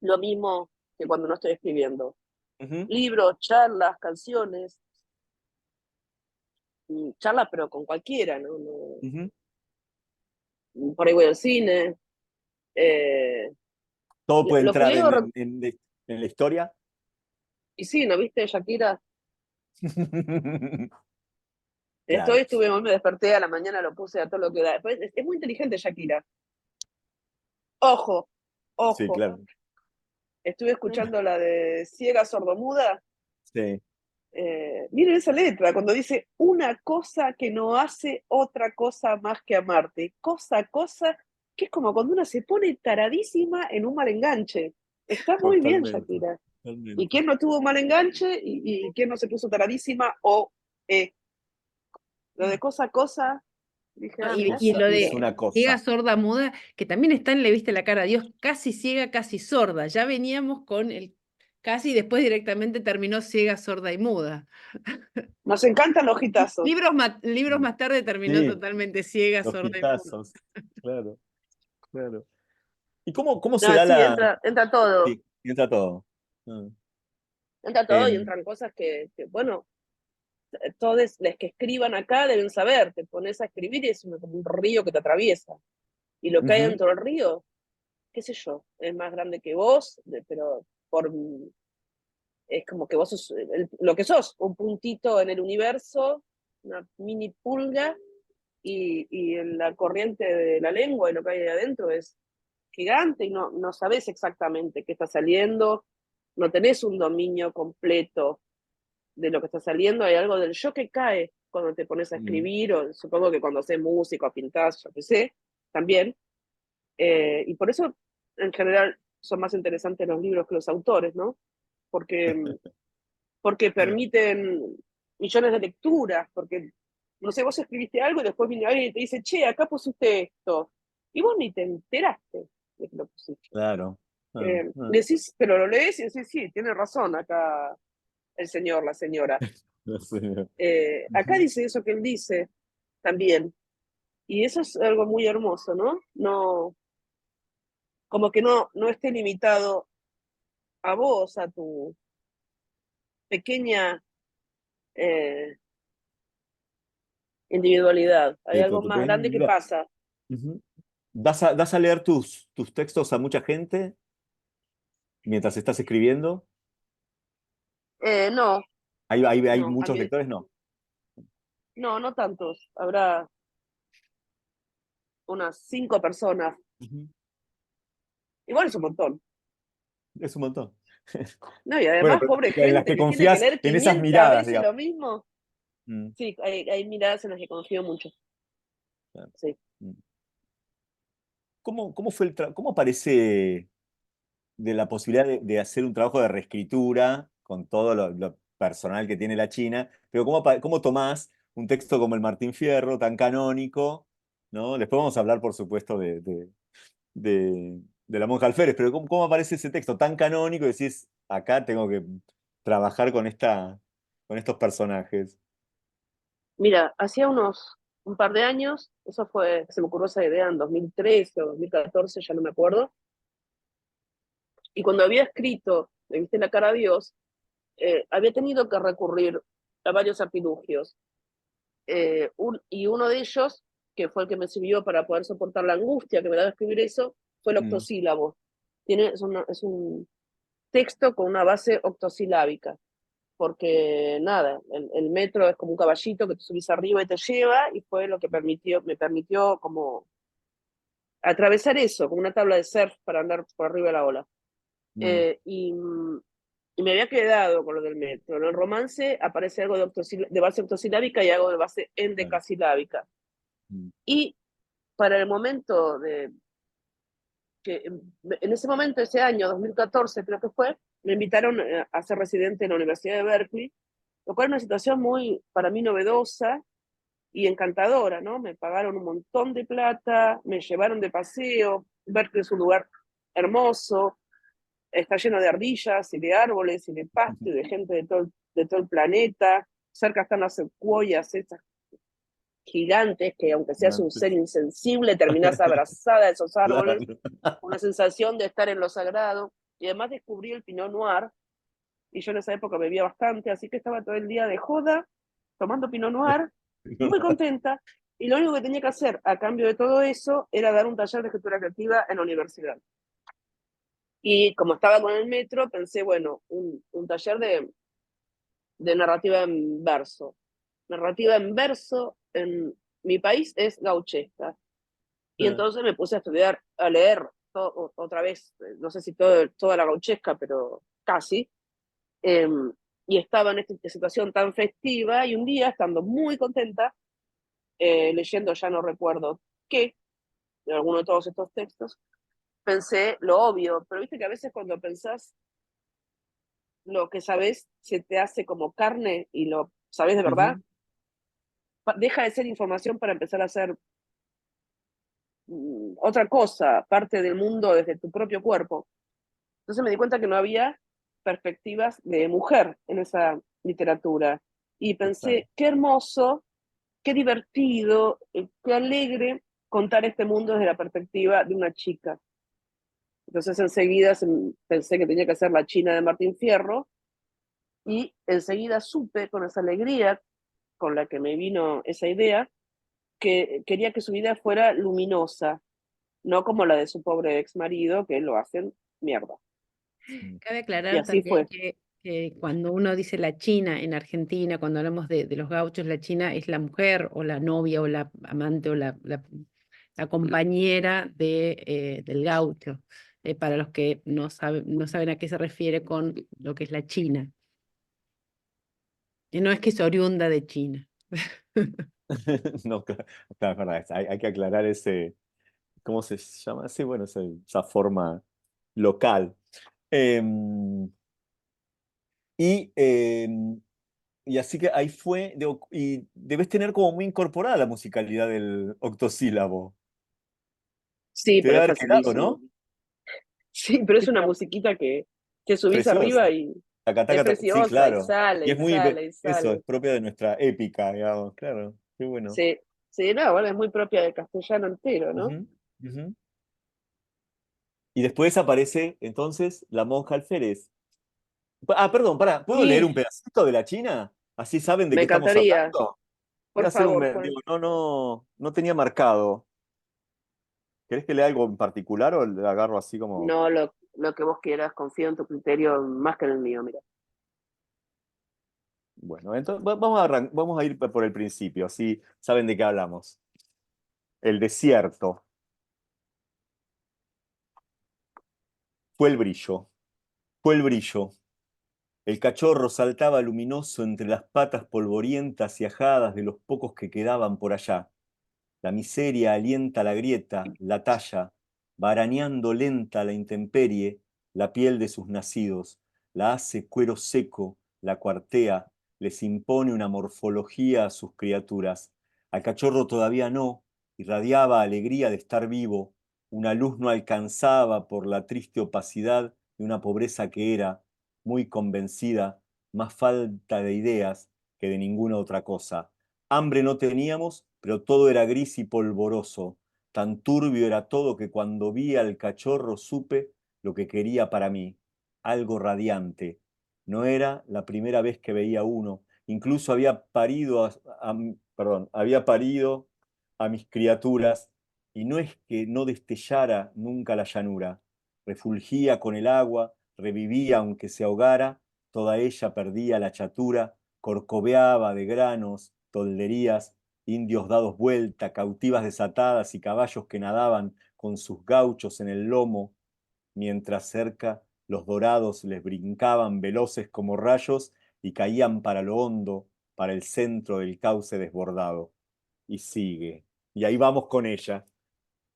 lo mismo que cuando no estoy escribiendo. Ujú, Libros, charlas, canciones, charlas pero con cualquiera, ¿no? ujú. Por ahí voy al cine. Eh, Todo puede lo que entrar leo, en la historia. y sí, ¿no viste, Shakira? Claro, Hoy me desperté a la mañana, lo puse a todo lo que da. Es muy inteligente Shakira. Ojo, sí, ojo. claro. Estuve escuchando la de Ciega Sordomuda. Sí. Miren esa letra, cuando dice una cosa que no hace otra cosa más que amarte. Cosa, que es como cuando una se pone taradísima en un mal enganche. Está muy bien, Totalmente, Shakira. ¿Y totalmente. quién no tuvo mal enganche? Y quién no se puso taradísima? Lo de cosa, dije, No, ah, mirá y lo Es Shakira. de una ciega, cosa. sorda, muda, que también está en Le viste la cara a Dios, casi ciega, casi sorda. Ya veníamos con el casi y después directamente terminó ciega, sorda y muda. Nos encantan los hitazos. Libros más tarde terminó Sí, totalmente ciega, los sorda y muda. hitazos. Claro, claro. ¿Y cómo se No, da sí, la. entra todo. Sí, entra todo. Ah. Entra todo y Em, entran cosas bueno, todos los que escriban acá deben saber. Te pones a escribir y es como un río que te atraviesa. Y lo que hay ujú, dentro del río, qué sé yo, es más grande que vos, pero es como que vos sos lo que sos, un puntito en el universo, una mini pulga, y en la corriente de la lengua y lo que hay ahí adentro es gigante y no sabes exactamente qué está saliendo, no tenés un dominio completo de lo que está saliendo, hay algo del yo que cae cuando te pones a escribir, o supongo que cuando haces música o pintás, yo qué sé, también. Y por eso, en general, son más interesantes los libros que los autores, ¿no? Porque permiten millones de lecturas, porque, no sé, vos escribiste algo y después viene alguien y te dice, che, acá pusiste esto. Y vos ni te enteraste de que lo pusiste. Claro. Decís, pero lo lees y decís, sí, tiene razón acá el señor, la señora. Acá dice eso que él dice también. Y eso es algo muy hermoso, ¿no? No, como que no esté limitado a vos, a tu pequeña individualidad. Hay Sí, algo más grande que pasa. Ujú. ¿Das a leer tus textos a mucha gente mientras estás escribiendo? No, ¿Hay no, muchos lectores? No. no tantos. Habrá unas 5 personas. Ujú. Igual es un montón. Es un montón. No, y Bueno, además, pero pobre en las gente que que tiene que confías leer en esas 500 miradas, veces digamos. lo mismo. Mm, Sí, hay miradas en las que confío mucho. claro. Sí. Mm. ¿Cómo parece de la posibilidad de hacer un trabajo de reescritura con todo lo personal que tiene la China? Pero ¿cómo tomás un texto como el Martín Fierro, tan canónico, ¿no? Después vamos a hablar, por supuesto, de la monja alférez, pero ¿cómo aparece ese texto tan canónico y decís, acá tengo que trabajar con estos personajes? Mira, hacía un par de años, eso fue, se me ocurrió esa idea en 2013 o 2014, ya no me acuerdo, y cuando había escrito Le viste la cara a Dios, había tenido que recurrir a varios artilugios. Y uno de ellos, que fue el que me sirvió para poder soportar la angustia que me daba escribir eso, fue el Mm, octosílabo. Es un texto con una base octosilábica, porque nada, el metro es como un caballito que te subís arriba y te lleva, y fue lo que me permitió como atravesar eso, como una tabla de surf para andar por arriba de la ola. mm, Y me había quedado con lo del metro. En el romance aparece algo de base octosilábica y algo de base claro. endecasilábica. Mm, Y para el momento de que en ese momento, ese año, 2014 creo que fue, me invitaron a ser residente en la Universidad de Berkeley, lo cual es una situación muy, para mí, novedosa y encantadora, ¿no? Me pagaron un montón de plata, me llevaron de paseo. Berkeley es un lugar hermoso, está lleno de ardillas y de árboles y de pasto y de gente de todo el planeta. Cerca están las secuoyas, estas gigantes que, aunque seas un ser antes. insensible, terminás abrazada a esos árboles, Claro. una sensación de estar en lo sagrado. Y además descubrí el Pinot Noir, y yo en esa época bebía bastante, así que estaba todo el día de joda, tomando Pinot Noir, muy contenta, y lo único que tenía que hacer a cambio de todo eso era dar un taller de escritura creativa en la universidad. Y como estaba con el metro, pensé, bueno, un taller de narrativa en verso. Narrativa en verso en mi país es gauchesca. Y entonces me puse a estudiar, a leer otra vez, no sé si toda la gauchesca, pero casi. Eh, y estaba en esta situación tan festiva, y un día, estando muy contenta, leyendo, ya no recuerdo qué, de alguno de todos estos textos, pensé lo obvio, pero viste que a veces cuando pensás lo que sabes se te hace como carne y lo sabes de verdad, Ujú. deja de ser información para empezar a ser otra cosa, parte del mundo desde tu propio cuerpo. Entonces me di cuenta que no había perspectivas de mujer en esa literatura. Y Claro. pensé, qué hermoso, qué divertido, qué alegre contar este mundo desde la perspectiva de una chica. Entonces enseguida pensé que tenía que ser La China de Martín Fierro, y enseguida supe con esa alegría con la que me vino esa idea, que quería que su vida fuera luminosa, no como la de su pobre ex marido, que lo hacen mierda. Mm, Cabe Y aclarar así también fue. que cuando uno dice la China en Argentina, cuando hablamos de los gauchos, la China es la mujer o la novia o la amante o la compañera del gaucho. para los que no saben a qué se refiere con lo que es la China. Y no es que es oriunda de China. No, claro, claro, es verdad, hay que aclarar ese, ¿cómo se llama? Sí, bueno, esa forma local. Em, y, em, y así que ahí fue, y debes tener como muy incorporada la musicalidad del octosílabo. Sí, Te pero debe es haber quedado, facilísimo. ¿no? Sí, pero es una Esta- musiquita que subís arriba Preciosa. y Taca, es taca, sí, preciosa y claro. sale Y es y muy, sale y eso, es sale. propia de nuestra épica, digamos, claro. Qué bueno. Sí, sí, no, bueno, es muy propia del castellano entero, ¿no? Ujú, ujú. Y después aparece entonces la monja alférez. Ah, perdón, ¿puedo leer un Y pedacito de la China? Así saben de me qué estamos encantaría, hablando. Voy por a hacer favor, digo, Juan. no tenía marcado. ¿Querés que lea algo en particular o le agarro así como? No lo que vos quieras, confío en tu criterio más que en el mío, mira. Bueno, entonces vamos a ir por el principio, así saben de qué hablamos. El desierto. Fue el brillo. Fue el brillo. El cachorro saltaba luminoso entre las patas polvorientas y ajadas de los pocos que quedaban por allá. La miseria alienta la grieta, la talla, va arañando lenta la intemperie, la piel de sus nacidos, la hace cuero seco, la cuartea, les impone una morfología a sus criaturas. Al cachorro todavía no, irradiaba alegría de estar vivo, una luz no alcanzaba por la triste opacidad de una pobreza que era, muy convencida, más falta de ideas que de ninguna otra cosa. Hambre no teníamos, pero todo era gris y polvoroso. Tan turbio era todo que cuando vi al cachorro supe lo que quería para mí. Algo radiante. No era la primera vez que veía uno. Incluso había parido a mis criaturas y no es que no destellara nunca la llanura. Refulgía con el agua, revivía aunque se ahogara, toda ella perdía la chatura, corcoveaba de granos, tolderías, indios dados vuelta, cautivas desatadas y caballos que nadaban con sus gauchos en el lomo, mientras cerca los dorados les brincaban veloces como rayos y caían para lo hondo, para el centro del cauce desbordado. Y sigue. Y ahí vamos con ella.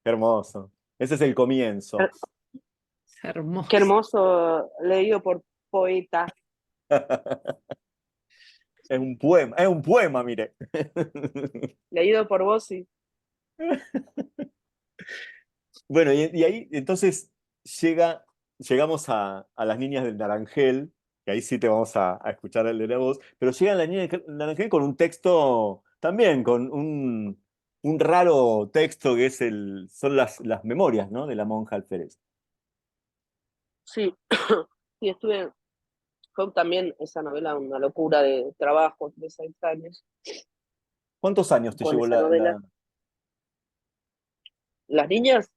Hermoso. Ese es el comienzo. Her- Es Qué hermoso. hermoso leído por poeta. Es un poema, mire. Leído por vos, sí. Bueno, y ahí entonces llegamos a las niñas del Naranjel, que ahí sí te vamos a escuchar el de la voz, pero llegan las niñas del Naranjel con un texto también, con un raro texto que son las memorias, ¿no? De la monja alférez. Sí, sí, fue también esa novela una locura de trabajo de 6 años ¿Cuántos años te con llevó esa novela. Las niñas,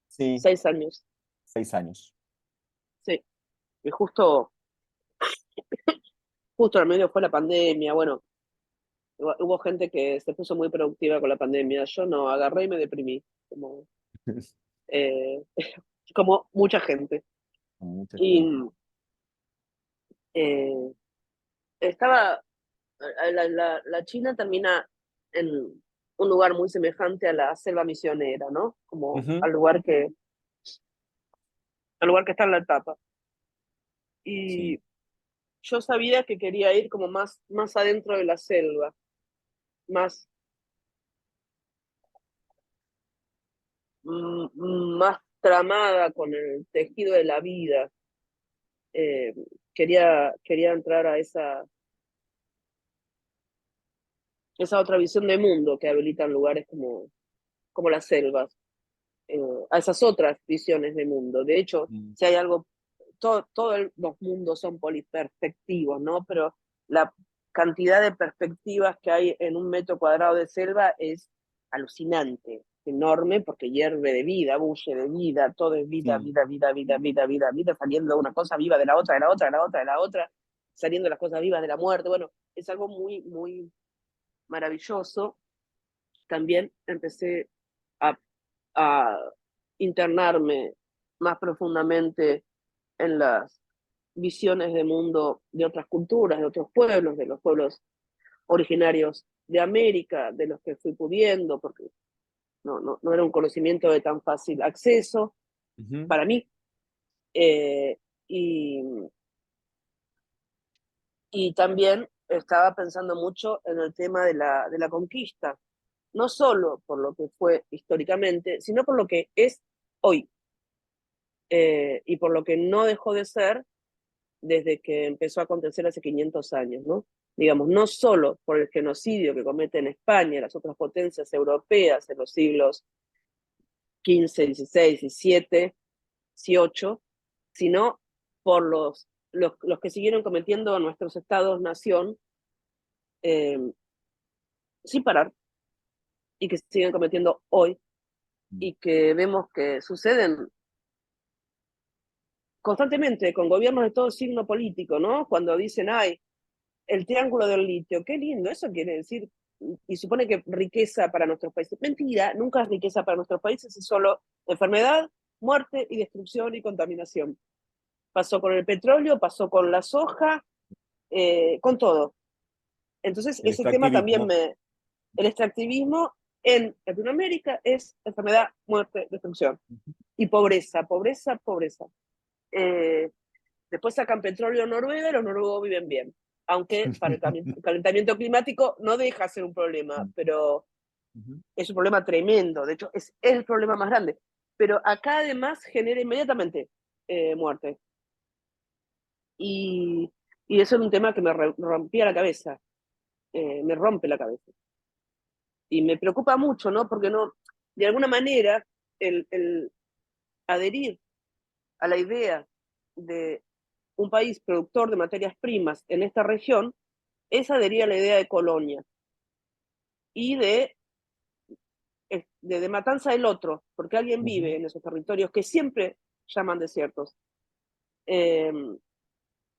Sí, 6 años, 6 años. sí. Y justo al medio fue la pandemia, bueno, hubo gente que se puso muy productiva con la pandemia. Yo no, agarré y me deprimí, como, eh, como mucha gente. Mucha Y gente. eh, estaba, la China termina en un lugar muy semejante a la selva misionera, ¿no? Como Ujú, al lugar que está en la etapa. sí. Y yo sabía que quería ir como más adentro de la selva, más, más tramada con el tejido de la vida. Eh, quería entrar a esa otra visión de mundo que habilitan lugares como las selvas, a esas otras visiones de mundo. De hecho, Mm, si hay algo, todos los mundos son poliperspectivos, ¿no? Pero la cantidad de perspectivas que hay en un metro cuadrado de selva es alucinante, enorme, porque hierve de vida, bulle de vida, todo es vida, sí. vida, vida, vida, vida, vida, vida, saliendo una cosa viva de la otra, de la otra, de la otra, de la otra, saliendo las cosas vivas de la muerte. Bueno, es algo muy, muy maravilloso. También empecé a, a internarme más profundamente en las visiones de mundo de otras culturas, de otros pueblos, de los pueblos originarios de América, de los que fui pudiendo, porque no era un conocimiento de tan fácil acceso para mí. Y, y también estaba pensando mucho en el tema de la conquista, no solo por lo que fue históricamente, sino por lo que es hoy, y por lo que no dejó de ser desde que empezó a acontecer hace 500 años, ¿no? Digamos, no solo por el genocidio que cometen España y las otras potencias europeas en los siglos XV, XVI, XVII, XVIII, sino por los que siguieron cometiendo nuestros estados-nación sin parar y que siguen cometiendo hoy y que vemos que suceden constantemente con gobiernos de todo signo político, ¿no? Cuando dicen, ay, el triángulo del litio, qué lindo, eso quiere decir, y supone que riqueza para nuestros países. Mentira, nunca es riqueza para nuestros países, es solo enfermedad, muerte y destrucción y contaminación. Pasó con el petróleo, pasó con la soja, con todo. Entonces, El ese tema también extractivismo. el extractivismo en Latinoamérica es enfermedad, muerte, destrucción. Y pobreza, pobreza, pobreza. Eh, Después sacan petróleo en Noruega y los noruegos viven bien. Aunque para el calentamiento climático no deja de ser un problema, pero es un problema tremendo. De hecho, es el problema más grande. Pero acá además genera inmediatamente muerte. Y, y eso es un tema que me rompía la cabeza. Me rompe la cabeza. Y me preocupa mucho, ¿no? Porque no, de alguna manera, el adherir a la idea de un país productor de materias primas en esta región es adherir a la idea de colonia y de matanza del otro, porque alguien vive en esos territorios que siempre llaman desiertos. Eh,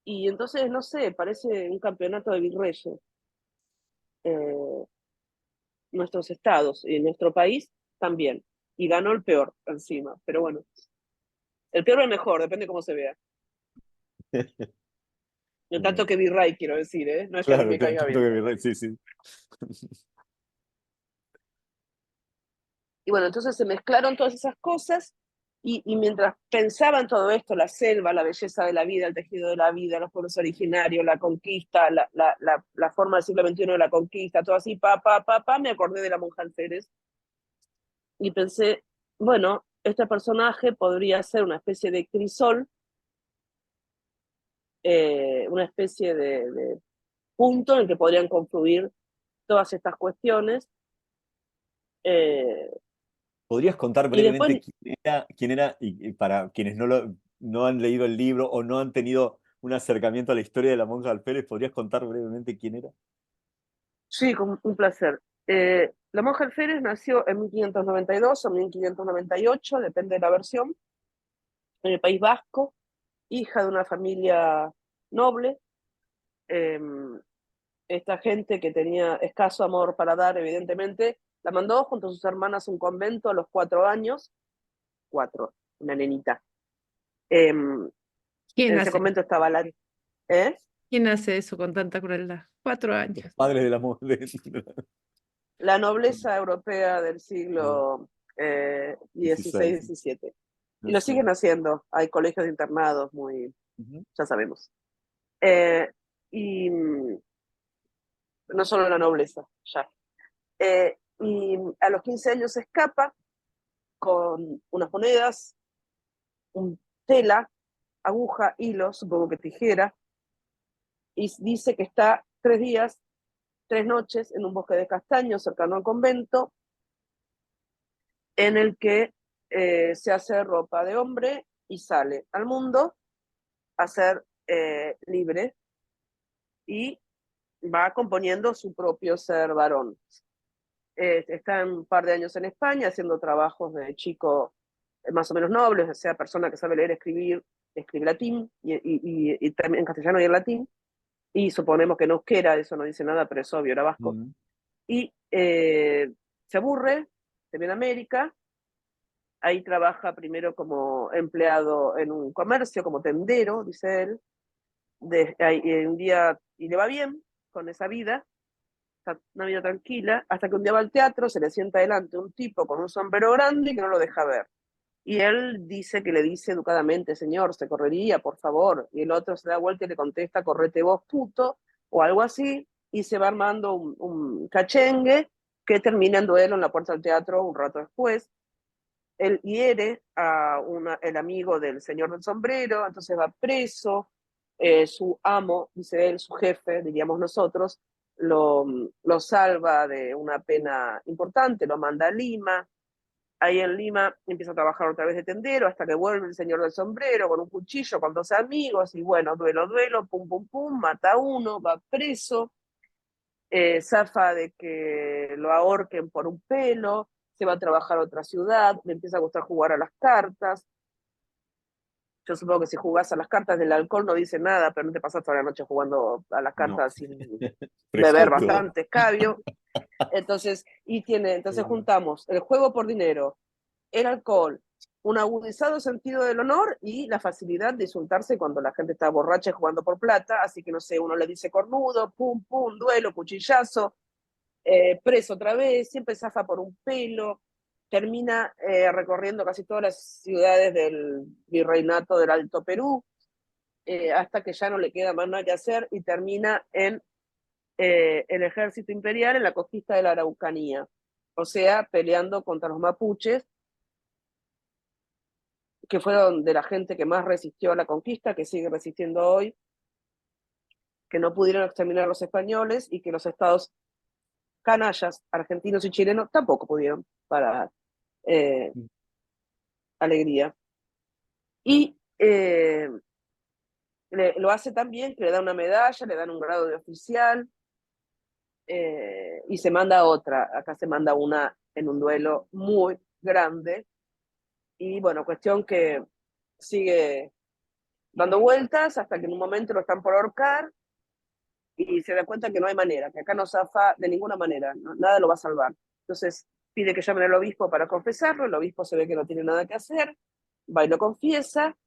y entonces, no sé, parece un campeonato de virreyes. Eh, Nuestros estados y nuestro país también. Y ganó el peor encima, pero bueno. El peor o el mejor, depende de cómo se vea. No tanto que virrey, quiero decir, ¿eh? No es que a mí Claro, me caiga tanto bien. que sí, sí. Y bueno, entonces se mezclaron todas esas cosas y mientras pensaba en todo esto, la selva, la belleza de la vida, el tejido de la vida, los pueblos originarios, la conquista, la forma del siglo XXI de la conquista, todo así, me acordé de la monja alférez y pensé, bueno, este personaje podría ser una especie de crisol, una especie de punto en el que podrían confluir todas estas cuestiones. Eh, ¿Podrías contar y después, brevemente quién era y para quienes no han leído el libro o no han tenido un acercamiento a la historia de la monja alférez, ¿podrías contar brevemente quién era? sí, con un placer. La monja alférez nació en 1592 o 1598, depende de la versión, en el País Vasco, hija de una familia noble. Eh, Esta gente que tenía escaso amor para dar, evidentemente, la mandó junto a sus hermanas a un convento a los 4 años. 4, una nenita. En ¿Quién ese hace? convento estaba ¿eh? ¿Quién hace eso con tanta crueldad? 4 años. Padres de la monja. La nobleza europea del siglo XVI, 16. XVII. Y No lo sé. siguen haciendo. Hay colegios de internados muy, Ujú. ya sabemos. Eh, y no solo la nobleza, ya. Y a los 15 años se escapa con unas monedas, un tela, aguja, hilo, supongo que tijera, y dice que está 3 días, 3 noches en un bosque de castaños cercano al convento, en el que se hace ropa de hombre y sale al mundo a ser libre y va componiendo su propio ser varón. Está un par de años en España haciendo trabajos de chico más o menos nobles, o sea, persona que sabe leer, escribe latín y también en castellano y en latín, y suponemos que en euskera, eso no dice nada, pero es obvio, era vasco. Ujú. Y se aburre, se viene a América Ahí trabaja primero como empleado en un comercio, como tendero, dice él. Un día, y le va bien con esa vida, una vida tranquila, hasta que un día va al teatro, se le sienta delante un tipo con un sombrero grande que no lo deja ver. Y él dice que le dice educadamente, señor, se correría, por favor. Y el otro se da vuelta y le contesta, correte vos, puto, o algo así, y se va armando un cachengue que termina en duelo en la puerta del teatro un rato después. Él hiere a el amigo del señor del sombrero, entonces va preso. Su amo, dice él, su jefe, diríamos nosotros, lo salva de una pena importante, lo manda a Lima. Ahí en Lima empieza a trabajar otra vez de tendero hasta que vuelve el señor del sombrero con un cuchillo, con dos amigos, y bueno, duelo, duelo, pum, pum, pum, mata a uno, va preso, zafa de que lo ahorquen por un pelo, se va a trabajar a otra ciudad, le empieza a gustar jugar a las cartas. Yo supongo que si jugás a las cartas del alcohol no dice nada, pero no te pasas toda la noche jugando a las No, cartas sin beber presunto. bastante escabio. Entonces juntamos el juego por dinero, el alcohol, un agudizado sentido del honor y la facilidad de insultarse cuando la gente está borracha jugando por plata. Así que no sé, uno le dice cornudo, pum, pum, duelo, cuchillazo, preso otra vez, siempre zafa por un pelo, termina recorriendo casi todas las ciudades del virreinato del Alto Perú, hasta que ya no le queda más nada que hacer y termina en el ejército imperial en la conquista de la Araucanía, o sea, peleando contra los mapuches, que fueron de la gente que más resistió a la conquista, que sigue resistiendo hoy, que no pudieron exterminar a los españoles y que los estados canallas, argentinos y chilenos, tampoco pudieron, para alegría. Y lo hace también que le dan una medalla, le dan un grado de oficial, y se manda otra. Acá se manda una en un duelo muy grande. Y bueno, cuestión que sigue dando vueltas hasta que en un momento lo están por ahorcar y se da cuenta que no hay manera, que acá no zafa de ninguna manera, ¿no? Nada lo va a salvar. Entonces pide que llamen al obispo para confesarlo, el obispo se ve que no tiene nada que hacer, va y lo confiesa,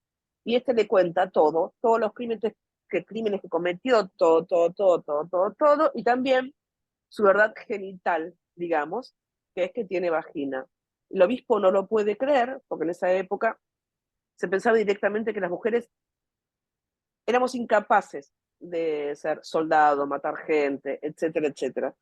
y este le cuenta todo, todos los crímenes que cometió, todo, y también su verdad genital, digamos, que es que tiene vagina. El obispo no lo puede creer, porque en esa época se pensaba directamente que las mujeres éramos incapaces de ser soldado, matar gente, etcétera, etcétera.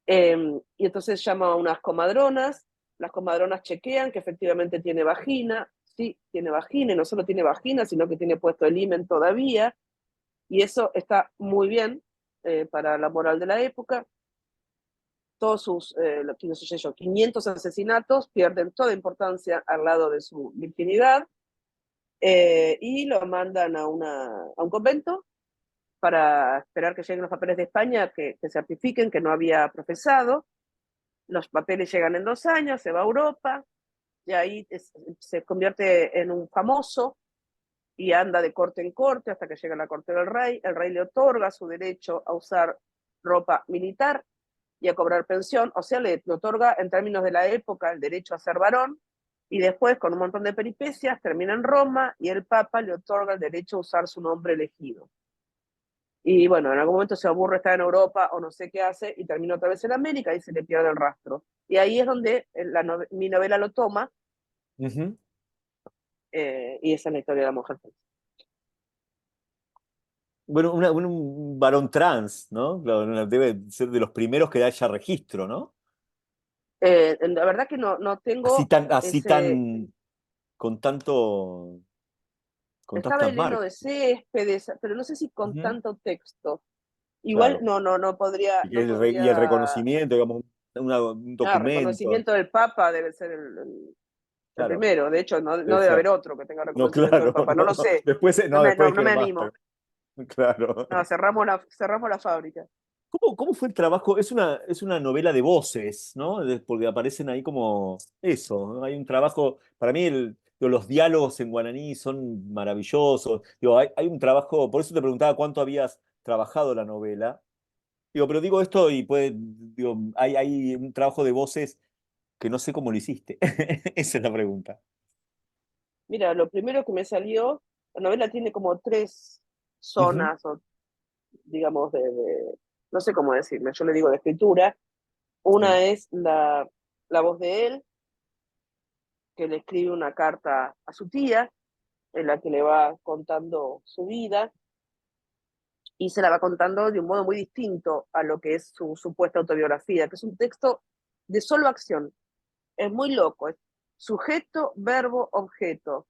Y entonces llama a unas comadronas, las comadronas chequean que efectivamente tiene vagina, sí, tiene vagina, y no solo tiene vagina, sino que tiene puesto el himen todavía, y eso está muy bien para la moral de la época. Todos sus, no sé yo, 500 asesinatos pierden toda importancia al lado de su virginidad, y lo mandan a un convento para esperar que lleguen los papeles de España que certifiquen que no había profesado. Los papeles llegan en 2 años, se va a Europa, y ahí se convierte en un famoso y anda de corte en corte hasta que llega a la corte del rey. El rey le otorga su derecho a usar ropa militar y a cobrar pensión, o sea, le otorga en términos de la época el derecho a ser varón, y después, con un montón de peripecias, termina en Roma y el Papa le otorga el derecho a usar su nombre elegido. Y bueno, en algún momento se aburre estar en Europa o no sé qué hace y termina otra vez en América y se le pierde el rastro. Y ahí es donde mi novela lo toma, Ujú. y esa es la historia de la mujer. Bueno, un varón trans, ¿no? Claro, debe ser de los primeros que haya registro, ¿no? La verdad que no Así tengo tan, así ese... tan, con tanto, con Estaba tantas el heno marcas. de céspedes, pero no sé si con Ujú. tanto texto. Igual Claro. no podría, Y no el podría... reconocimiento, digamos, un documento. Reconocimiento del Papa debe ser el Claro, primero. De hecho, no debe debe haber ser. otro que tenga No, reconocimiento del claro, Papa. No no. lo sé. Después, No no, después no me dijeron animo. basta. Claro. No, cerramos la fábrica. ¿Cómo fue el trabajo? Es una novela de voces, ¿no? Porque aparecen ahí como eso, ¿no? Hay un trabajo, para mí los diálogos en guaraní son maravillosos. Digo, hay un trabajo, por eso te preguntaba cuánto habías trabajado la novela. Digo, pero digo esto y digo, hay un trabajo de voces que no sé cómo lo hiciste. Esa es la pregunta. Mira, lo primero que me salió, la novela tiene como tres Ujú, zonas, o digamos, no sé cómo decirle, yo le digo de escritura. Una sí. es la voz de él, que le escribe una carta a su tía, en la que le va contando su vida, y se la va contando de un modo muy distinto a lo que es su supuesta autobiografía, que es un texto de solo acción. Es muy loco, es sujeto, verbo, objeto.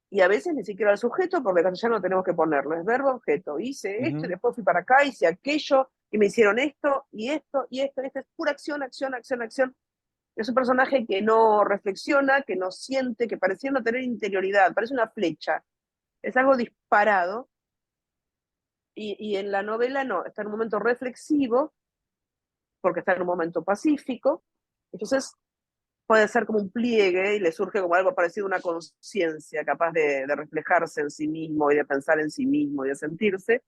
Y a veces ni siquiera el sujeto, porque en castellano tenemos que ponerlo, es verbo, objeto. Hice esto, y Ujú, después fui para acá, hice aquello, y me hicieron esto, y esto, y esto. Esto es pura acción, acción, acción, acción. Es un personaje que no reflexiona, que no siente, que parecía no tener interioridad, parece una flecha. Es algo disparado, y en la novela no, está en un momento reflexivo, porque está en un momento pacífico. Entonces puede ser como un pliegue y le surge como algo parecido a una conciencia capaz de reflejarse en sí mismo y de pensar en sí mismo y de sentirse.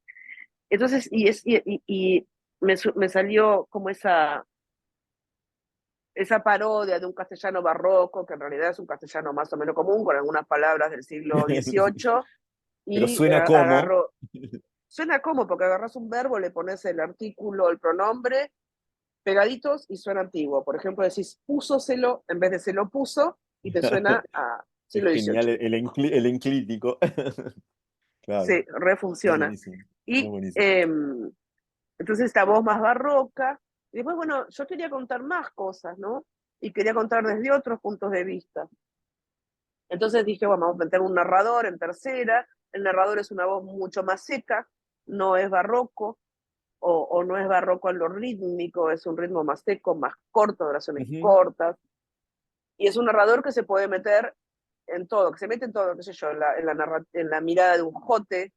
Entonces, y me salió como esa parodia de un castellano barroco, que en realidad es un castellano más o menos común, con algunas palabras del siglo XVIII, pero y suena como. agarro, suena como, porque agarras un verbo, le pones el artículo, el pronombre, pegaditos y suena antiguo. Por ejemplo, decís púsoselo en vez de se lo puso y te suena a Es siglo genial XVIII. el enclítico. Claro, Sí, es refunciona. buenísimo. Es Y buenísimo. entonces esta voz más barroca. Y después, bueno, yo quería contar más cosas, ¿no? Y quería contar desde otros puntos de vista. Entonces dije, bueno, vamos a meter un narrador en tercera. El narrador es una voz mucho más seca, no es barroco, o no es barroco en lo rítmico, es un ritmo más seco, más corto, de oraciones Ujú, cortas. Y es un narrador que se puede meter en todo, que se mete en todo, qué sé yo, en la mirada de un jote,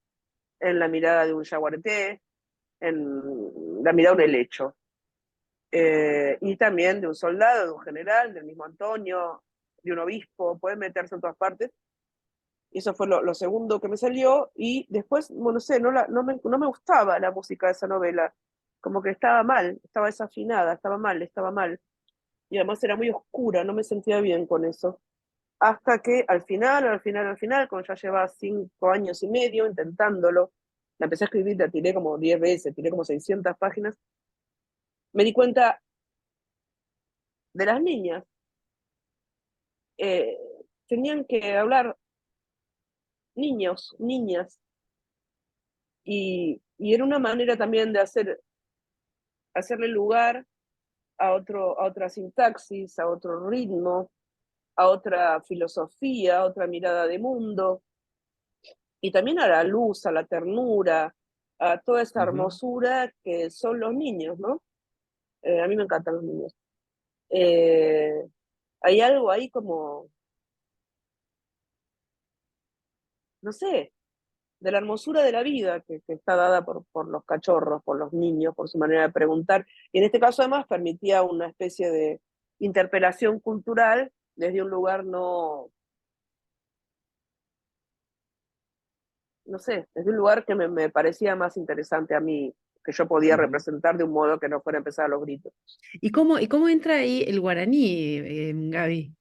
en la mirada de un yaguareté, en la mirada de un helecho. Y también de un soldado, de un general, del mismo Antonio, de un obispo, puede meterse en todas partes. Y eso fue lo segundo que me salió. Y después, bueno, no sé, no me gustaba la música de esa novela. Como que estaba mal, estaba desafinada, estaba mal, estaba mal. Y además era muy oscura, no me sentía bien con eso. Hasta que al final, cuando ya llevaba 5 años y medio intentándolo, la empecé a escribir, la tiré como 10 veces, tiré como 600 páginas, me di cuenta de las niñas. Eh, Tenían que hablar niños, niñas, y era una manera también de hacerle lugar a otra sintaxis, a otro ritmo, a otra filosofía, a otra mirada de mundo, y también a la luz, a la ternura, a toda esa ujú. hermosura que son los niños, ¿no? A mí me encantan los niños. Eh, Hay algo ahí como, no sé, de la hermosura de la vida que está dada por los cachorros, por los niños, por su manera de preguntar. Y en este caso además permitía una especie de interpelación cultural desde un lugar no sé, desde un lugar que me parecía más interesante a mí, que yo podía Ujú. representar de un modo que no fuera a empezar a los gritos. Y cómo entra ahí el guaraní, Gaby?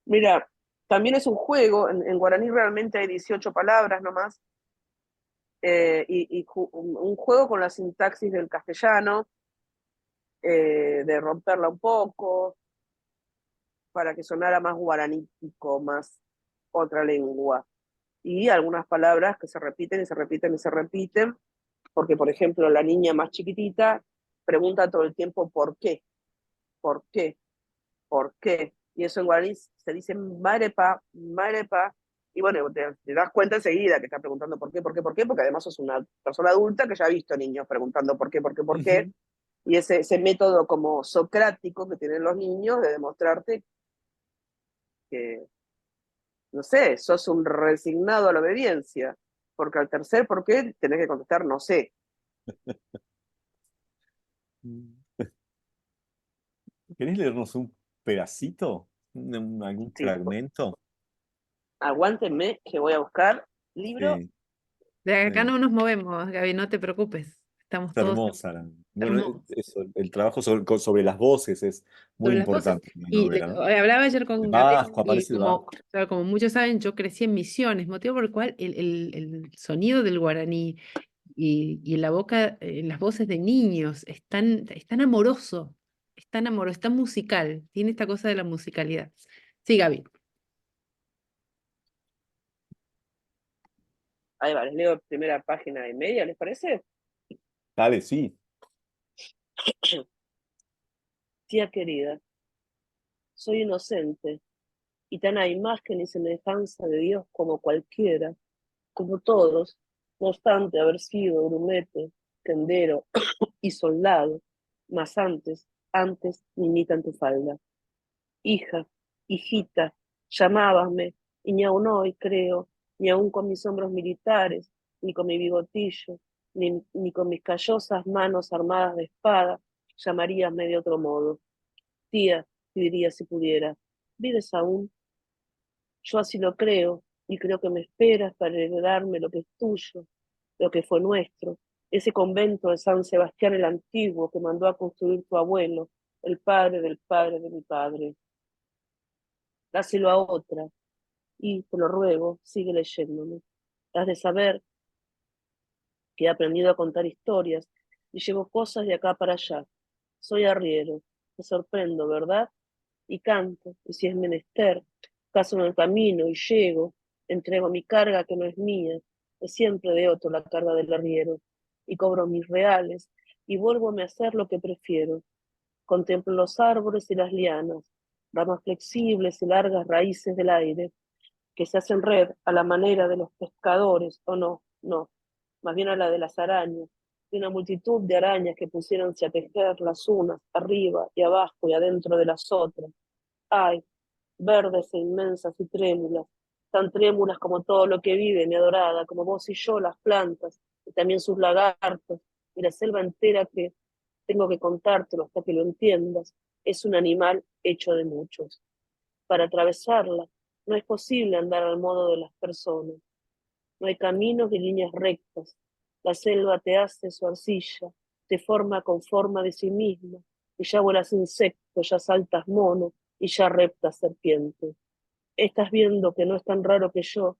Mira, también es un juego, en guaraní realmente hay 18 palabras nomás, un juego con la sintaxis del castellano, de romperla un poco, para que sonara más guaranítico, más otra lengua. Y algunas palabras que se repiten y se repiten y se repiten, porque por ejemplo la niña más chiquitita pregunta todo el tiempo ¿por qué? ¿Por qué? ¿Por qué? Y eso en guaraní se dice marepa, marepa, y bueno, te das cuenta enseguida que está preguntando por qué, por qué, por qué, porque además sos una persona adulta que ya ha visto niños preguntando por qué, por qué, por qué, Ujú. y ese método como socrático que tienen los niños de demostrarte que, no sé, sos un resignado a la obediencia, porque al tercer por qué tenés que contestar no sé. ¿Querés leernos un pedacito? ¿Algún Sí, fragmento? aguántenme que voy a buscar libro. Sí, De acá sí. no nos movemos, Gaby, no te preocupes. Estamos Es todos hermosa. Bueno, hermosos eso, el trabajo sobre las voces es muy sobre las voces. importante en la Y novela, ¿no? hablaba ayer El con Gabriel bajo, y aparece el bajo. claro, como muchos saben, yo crecí en Misiones, motivo por el cual el sonido del guaraní y la boca, las voces de niños es tan amoroso, es tan musical, tiene esta cosa de la musicalidad. Sí, Gaby. Ahí va, les leo primera página y media, ¿les parece? Dale, sí. Tía querida, soy inocente y tan a imagen y semejanza de Dios como cualquiera, como todos, no obstante haber sido grumete, tendero y soldado, mas antes niñita en tu falda. Hija, hijita, llamábasme, y ni aun hoy creo, ni aun con mis hombros militares, ni con mi bigotillo, ni con mis callosas manos armadas de espada, llamaríasme de otro modo. Tía, te diría si pudiera, ¿vives aún? Yo así lo creo, y creo que me esperas para heredarme lo que es tuyo, lo que fue nuestro, ese convento de San Sebastián el Antiguo que mandó a construir tu abuelo, el padre de mi padre. Dáselo a otra, y te lo ruego, sigue leyéndome. Has de saber que he aprendido a contar historias y llevo cosas de acá para allá. Soy arriero, te sorprendo, ¿verdad? Y canto, y si es menester, caso en el camino y llego, entrego mi carga que no es mía, es siempre de otro la carga del arriero, y cobro mis reales, y vuélvome a hacer lo que prefiero. Contemplo los árboles y las lianas, ramas flexibles y largas raíces del aire, que se hacen red a la manera de los pescadores, o no, no, más bien a la de las arañas, de una multitud de arañas que pusiéronse a tejer las unas arriba y abajo y adentro de las otras. Ay, verdes e inmensas y trémulas, tan trémulas como todo lo que vive, mi adorada, como vos y yo, las plantas, y también sus lagartos, y la selva entera que tengo que contártelo hasta que lo entiendas, es un animal hecho de muchos. Para atravesarla, no es posible andar al modo de las personas. No hay caminos ni líneas rectas. La selva te hace su arcilla, te forma con forma de sí misma, y ya vuelas insectos, ya saltas mono, y ya reptas serpiente. Estás viendo que no es tan raro que yo,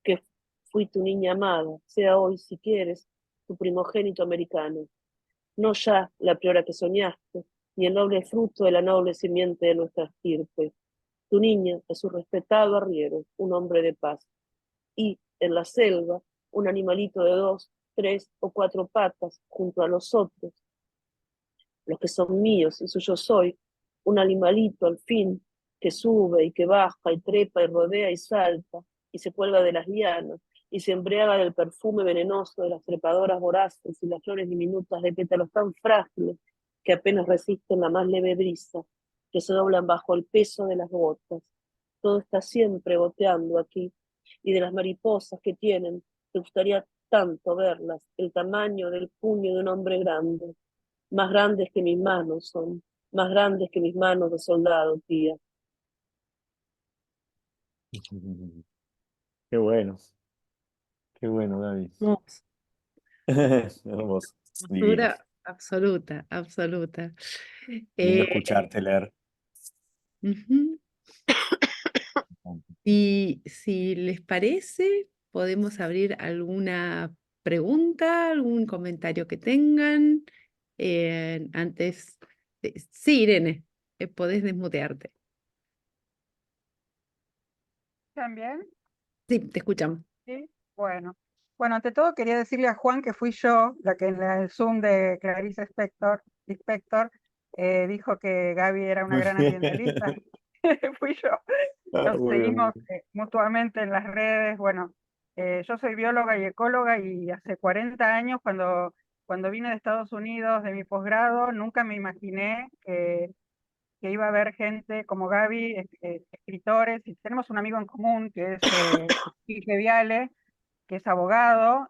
que fui tu niña amada, sea hoy, si quieres, tu primogénito americano. No ya la priora que soñaste, ni el noble fruto de la noble simiente de nuestra estirpe. Tu niña es un respetado arriero, un hombre de paz. Y en la selva, un animalito de 2, 3 o 4 patas junto a los otros, los que son míos y suyo soy, un animalito al fin que sube y que baja y trepa y rodea y salta y se cuelga de las lianas y se embriaga del perfume venenoso de las trepadoras voraces y las flores diminutas de pétalos tan frágiles que apenas resisten la más leve brisa, que se doblan bajo el peso de las gotas. Todo está siempre goteando aquí, y de las mariposas que tienen, te gustaría tanto verlas, el tamaño del puño de un hombre grande, más grandes que mis manos son, más grandes que mis manos de soldado, tía. Qué bueno, Gaby. Hermoso. Hermoso, divino. Hermosura absoluta, absoluta. Lindo Eh, escucharte leer. Ujú. Y si les parece, podemos abrir alguna pregunta, algún comentario que tengan. Antes sí, Irene, podés desmutearte. También, Sí, te escuchamos. sí. Bueno, bueno, ante todo quería decirle a Juan que fui yo la que en el Zoom de Clarice Lispector dijo que Gaby era una Muy gran bien. ambientalista. Fui yo. Ah, Nos muy bien, muy seguimos bien. mutuamente en las redes. Bueno, yo soy bióloga y ecóloga y hace 40 años cuando vine de Estados Unidos de mi posgrado, nunca me imaginé que iba a haber gente como Gaby, escritores, y tenemos un amigo en común que es Quique Viale, que es abogado,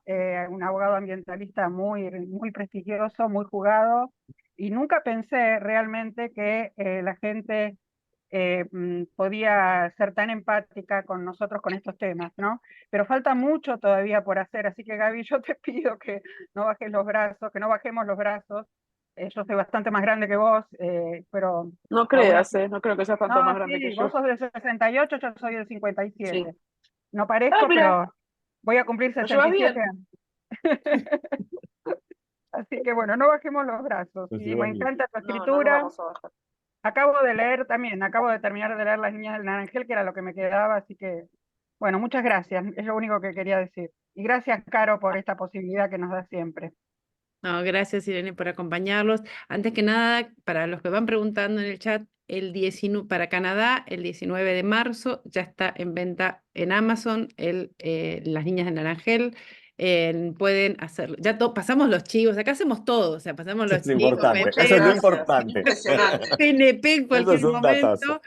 un abogado ambientalista muy prestigioso, muy jugado, y nunca pensé realmente que la gente podía ser tan empática con nosotros con estos temas, ¿no? Pero falta mucho todavía por hacer, así que Gaby, yo te pido que no bajes los brazos, que no bajemos los brazos. Yo soy bastante más grande que vos, pero No aún creas, así... no creo que seas tanto más No, grande que sí, vos yo. sos del 68, yo soy del 57. Sí. No Ah, parezco, mira, pero voy a cumplir nos llevas 67 bien. años. Así que bueno, no bajemos los brazos. Nos Y me llevas bien. encanta tu No, no nos escritura. vamos a bajar. Acabo de leer también, acabo de terminar de leer Las Niñas del Naranjal, que era lo que me quedaba, así que, bueno, muchas gracias, es lo único que quería decir. Y gracias, Caro, por esta posibilidad que nos da siempre. No, gracias, Irene, por acompañarlos. Antes que nada, para los que van preguntando en el chat, para Canadá, el 19 de marzo ya está en venta en Amazon Las Niñas de Naranjel. Pueden hacerlo. Ya pasamos los chivos, acá hacemos todo, o sea, pasamos Eso los es chivos, importante, Muchas eso es lo metemos gracias. importante. Impresionante. PNP en Eso es cualquier un datazo.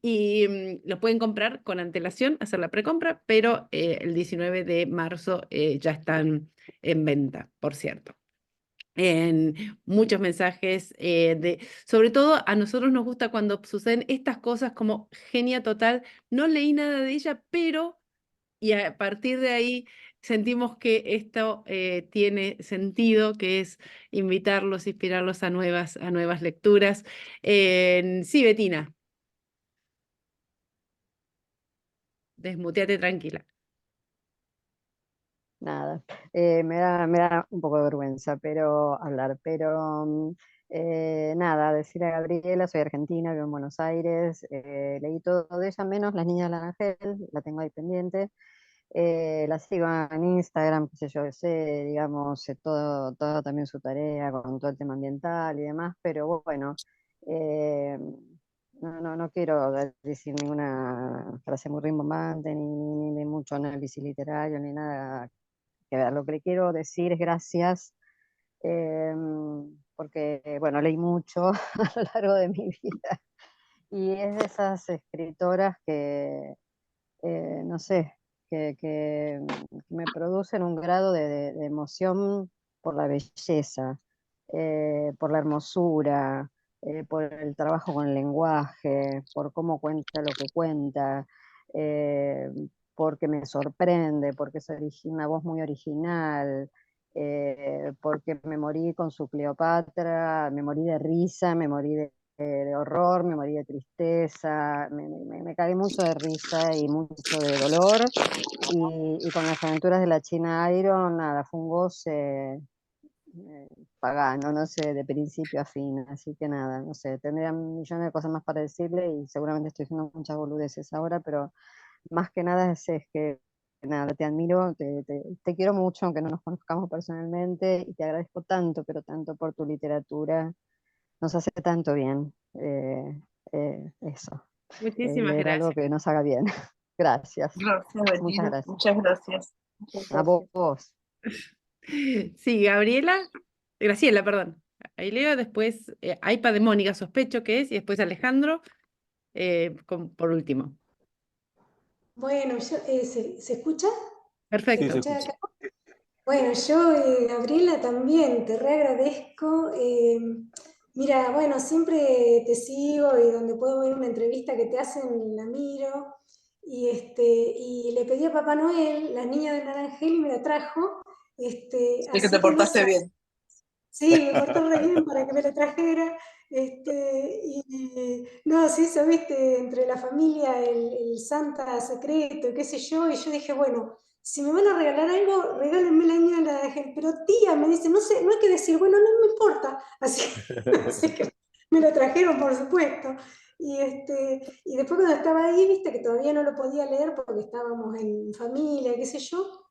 momento. Lo pueden comprar con antelación, hacer la precompra, pero el 19 de marzo ya están en venta, por cierto. En muchos mensajes, sobre todo a nosotros nos gusta cuando suceden estas cosas como genia total, no leí nada de ella, pero, y a partir de ahí sentimos que esto tiene sentido, que es invitarlos, inspirarlos a nuevas lecturas. Sí, Betina, desmuteate tranquila. Nada, me da un poco de vergüenza pero hablar, pero nada, decir a Gabriela, soy argentina, vivo en Buenos Aires, leí todo de ella, menos Las Niñas del Ángel, la tengo ahí pendiente, la sigo en Instagram, qué sé yo, sé, digamos, sé todo también su tarea con todo el tema ambiental y demás, pero bueno, eh, no quiero decir ninguna frase muy rimbombante, ni mucho análisis literario, ni nada que ver. Lo que le quiero decir es gracias, eh, porque, bueno, leí mucho a lo largo de mi vida y es de esas escritoras que, no sé, que me producen un grado de emoción por la belleza, por la hermosura, por el trabajo con el lenguaje, por cómo cuenta lo que cuenta, eh, porque me sorprende, porque es una voz muy original, porque me morí con su Cleopatra, me morí de risa, me morí de horror, me morí de tristeza, me cagué mucho de risa y mucho de dolor. Y con las aventuras de la China Iron, nada, fue un goce pagano, no sé, de principio a fin. Así que nada, no sé, tendría millones de cosas más para decirle y seguramente estoy diciendo muchas boludeces ahora, pero más que nada es que nada, te admiro, te quiero mucho, aunque no nos conozcamos personalmente, y te agradezco tanto, pero tanto por tu literatura, nos hace tanto bien. Eso, Muchísimas leer algo gracias. que nos haga bien. Gracias, Gracias, muchas Bettina. gracias. Muchas gracias. Muchas A gracias. vos. Sí, Graciela, perdón. Ahí leo, después iPad de Mónica, sospecho que es, y después Alejandro, por último. Bueno, ¿se escucha? ¿Se Sí, se Perfecto. escucha escucha. acá? Bueno, yo, Gabriela, también te reagradezco. Mira, bueno, siempre te sigo y donde puedo ver una entrevista que te hacen, la miro. Y le pedí a Papá Noel, la niña del Naranjel, y me la trajo. Sí que te Así que no portaste sé. bien. Sí, me portó re bien para que me la trajera. Y no, sí, eso, viste, entre la familia, el Santa secreto, qué sé yo, y yo dije, bueno, si me van a regalar algo, regálenme la niña de la Ángel. Pero tía, me dice, no sé, no hay que decir, bueno, no me importa. Así que me lo trajeron, por supuesto. Y después cuando estaba ahí, viste, que todavía no lo podía leer porque estábamos en familia, qué sé yo,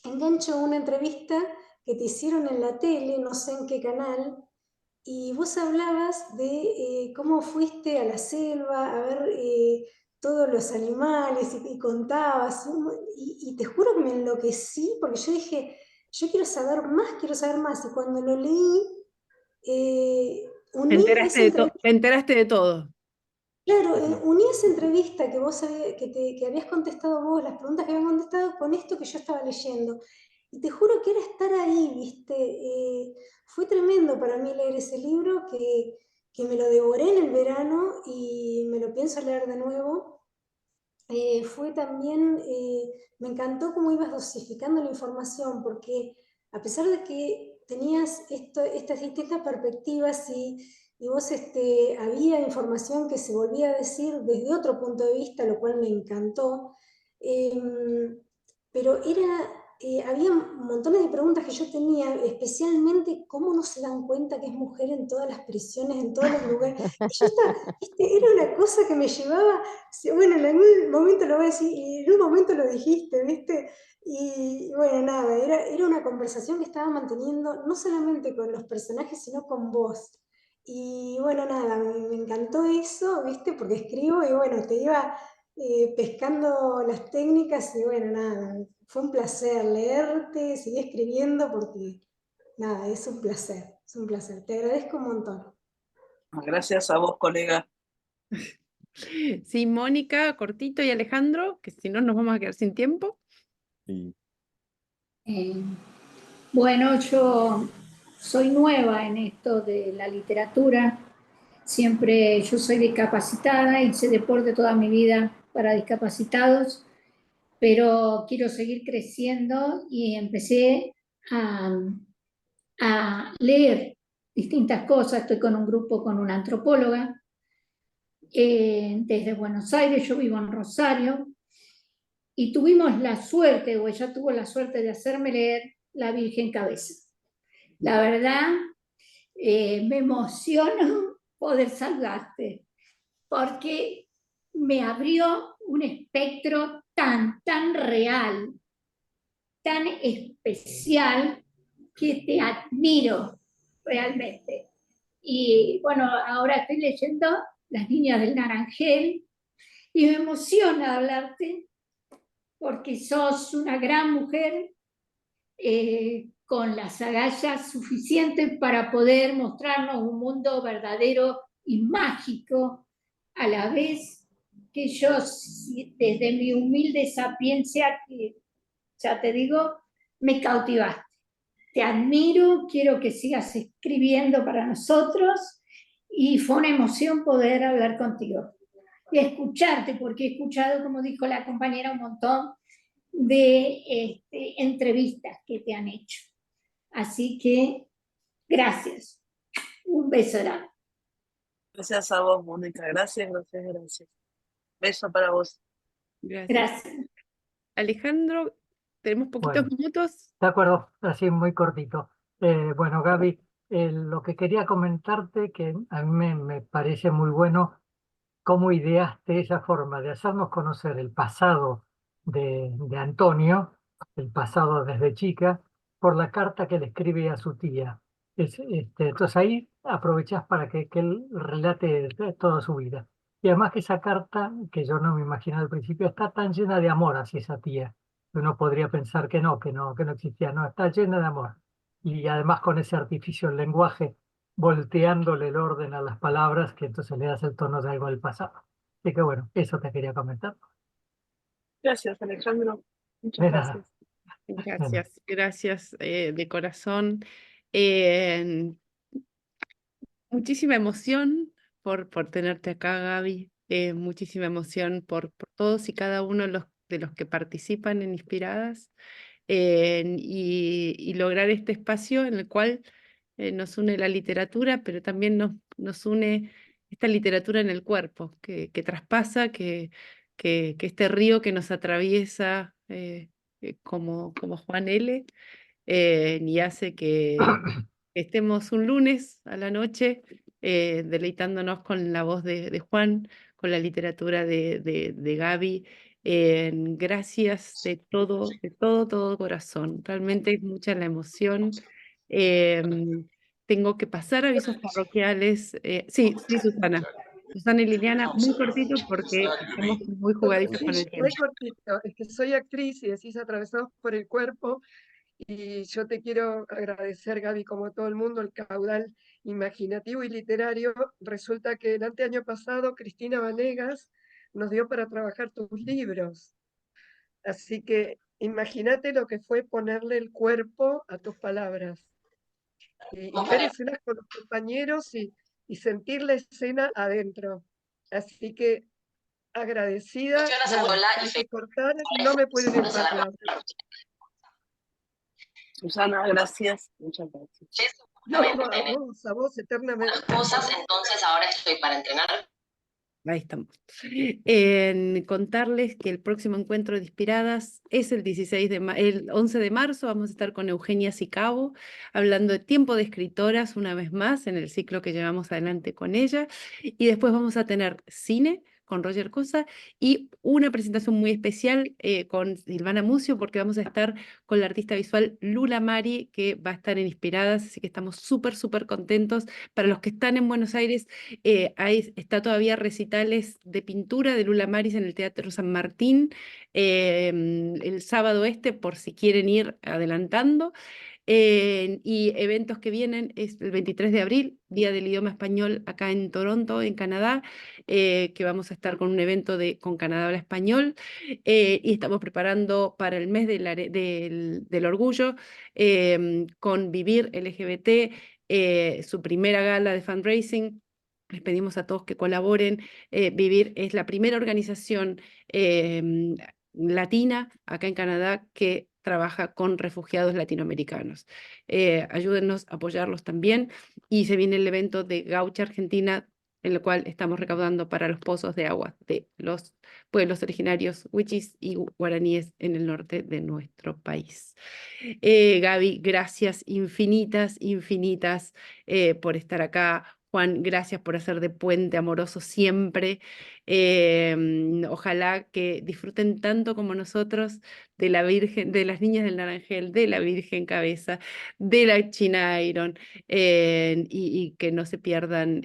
engancho una entrevista que te hicieron en la tele, no sé en qué canal, y vos hablabas de cómo fuiste a la selva a ver todos los animales y contabas, y te juro que me enloquecí porque yo dije, yo quiero saber más, y cuando lo leí, uní esa entrevista. Te enteraste de todo. Claro, uní esa entrevista que vos que habías contestado vos, las preguntas que habían contestado, con esto que yo estaba leyendo. Y te juro que era estar ahí, ¿viste? Fue tremendo para mí leer ese libro, que me lo devoré en el verano y me lo pienso leer de nuevo. Fue también, me encantó cómo ibas dosificando la información, porque a pesar de que tenías estas distintas perspectivas y vos había información que se volvía a decir desde otro punto de vista, lo cual me encantó, pero había montones de preguntas que yo tenía, especialmente cómo no se dan cuenta que es mujer en todas las prisiones, en todos los lugares. Y yo era una cosa que me llevaba. Sí, bueno, en algún momento lo voy a decir, y en un momento lo dijiste, ¿viste? Y bueno, nada, era una conversación que estaba manteniendo no solamente con los personajes, sino con vos. Y bueno, nada, me encantó eso, ¿viste? Porque escribo y bueno, te iba pescando las técnicas y bueno, nada, fue un placer leerte, seguí escribiendo porque nada, es un placer, es un placer. Te agradezco un montón. Gracias a vos, colega. Sí, Mónica, Cortito y Alejandro, que si no nos vamos a quedar sin tiempo. Y Bueno, yo soy nueva en esto de la literatura. Siempre yo soy discapacitada, hice deporte toda mi vida para discapacitados, pero quiero seguir creciendo y empecé a, a leer distintas cosas. Estoy con un grupo, con una antropóloga, desde Buenos Aires, yo vivo en Rosario, y tuvimos la suerte, o ella tuvo la suerte de hacerme leer La Virgen Cabeza. La verdad, me emociono poder saludarte, porque me abrió un espectro tan real, tan especial, que te admiro realmente. Y bueno, ahora estoy leyendo Las Niñas del Naranjel y me emociona hablarte porque sos una gran mujer, con las agallas suficientes para poder mostrarnos un mundo verdadero y mágico, a la vez que yo, desde mi humilde sapiencia, que ya te digo, me cautivaste. Te admiro, quiero que sigas escribiendo para nosotros y fue una emoción poder hablar contigo y escucharte, porque he escuchado, como dijo la compañera, un montón de entrevistas que te han hecho. Así que gracias. Un beso grande. Gracias a vos, Mónica. Gracias. Beso para vos. Gracias. Gracias. Alejandro, tenemos poquitos Bueno, minutos. de acuerdo, así muy cortito. Bueno, Gaby, lo que quería comentarte, que a mí me parece muy bueno cómo ideaste esa forma de hacernos conocer el pasado de Antonio, el pasado desde chica, por la carta que le escribe a su tía. Entonces ahí aprovechás para que él relate toda su vida. Y además que esa carta, que yo no me imagino al principio, está tan llena de amor hacia esa tía. Uno podría pensar que no existía. No, está llena de amor. Y además con ese artificio del lenguaje, volteándole el orden a las palabras, que entonces le das el tono de algo del pasado. Así que bueno, eso te quería comentar. Gracias, Alejandro. Muchas De nada. gracias. Gracias de corazón. Eh, Muchísima emoción por tenerte acá, Gaby. Muchísima emoción por todos y cada uno de los que participan en Inspiradas, y lograr este espacio en el cual nos une la literatura, pero también nos une esta literatura en el cuerpo, que traspasa, que este río que nos atraviesa, como Juan L., y hace que estemos un lunes a la noche deleitándonos con la voz de Juan, con la literatura de Gaby. Gracias todo corazón. Realmente es mucha la emoción. Tengo que pasar avisos parroquiales. Sí, Susana. Susana y Liliana, muy cortito porque estamos muy jugaditos con el Sí, muy tiempo. cortito. Es que soy actriz y decís atravesados por el cuerpo. Y yo te quiero agradecer, Gaby, como todo el mundo, el caudal imaginativo y literario. Resulta que el anteaño pasado Cristina Vanegas nos dio para trabajar tus libros. Así que imagínate lo que fue ponerle el cuerpo a tus palabras. Y ver escenas con los compañeros y y sentir la escena adentro. Así que agradecida, nada, hay que cortar, no me pueden empapear. Susana, gracias, muchas gracias. No, a vos eternamente. Cosas, entonces ahora estoy para entrenar. Ahí estamos. En contarles que el próximo encuentro de Inspiradas es el 11 de marzo. Vamos a estar con Eugenia Sicabo hablando de tiempo de escritoras una vez más en el ciclo que llevamos adelante con ella. Y después vamos a tener cine con Roger Cosa y una presentación muy especial con Silvana Mucio, porque vamos a estar con la artista visual Lula Mari, que va a estar en Inspiradas, así que estamos súper, súper contentos. Para los que están en Buenos Aires, está todavía recitales de pintura de Lula Maris en el Teatro San Martín el sábado por si quieren ir adelantando. Y eventos que vienen es el 23 de abril, Día del Idioma Español acá en Toronto, en Canadá, que vamos a estar con un evento con Canadá Habla Español, y estamos preparando para el mes del orgullo con Vivir LGBT, su primera gala de fundraising. Les pedimos a todos que colaboren. Vivir es la primera organización latina acá en Canadá que trabaja con refugiados latinoamericanos. Ayúdennos a apoyarlos también. Y se viene el evento de Gaucha Argentina, en el cual estamos recaudando para los pozos de agua de los pueblos originarios wichis y guaraníes en el norte de nuestro país. Gaby, gracias infinitas, infinitas por estar acá. Juan, gracias por hacer de puente amoroso siempre. Ojalá que disfruten tanto como nosotros de la Virgen, de las niñas del Naranjel, de la Virgen Cabeza, de la China Iron, y que no se pierdan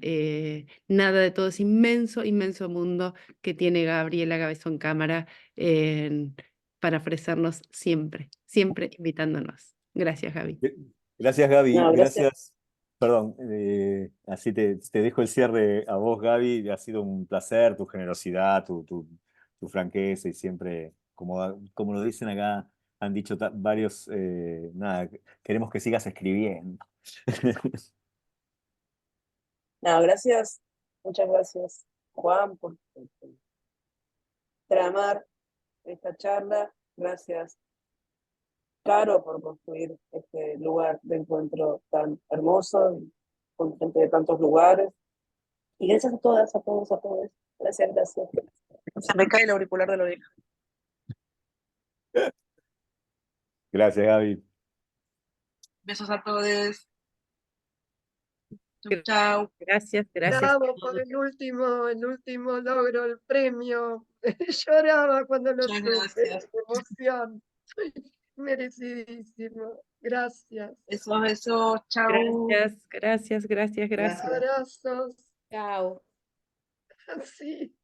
nada de todo ese inmenso, inmenso mundo que tiene Gabriela Gabezón Cámara para ofrecernos siempre, siempre invitándonos. Gracias, Gaby. Gracias, Gaby. No, gracias. Gracias. Perdón, así te dejo el cierre a vos, Gaby. Ha sido un placer tu generosidad, tu franqueza y siempre, como lo dicen acá, han dicho varios, nada, queremos que sigas escribiendo. No, gracias, muchas gracias, Juan, por tramar esta charla. Gracias, Caro, por construir este lugar de encuentro tan hermoso, con gente de tantos lugares. Y gracias a todas, a todos, a todos. Gracias, gracias. Se me cae el auricular de la oreja. Gracias, Gaby. Besos a todos. Chao. Gracias, gracias. Bravo por el último logro, el premio. Lloraba cuando lo Muchas supe, gracias. de emoción. Merecidísimo. Gracias. Besos, chao. Gracias, gracias, gracias, gracias. Abrazos. Chao. Sí.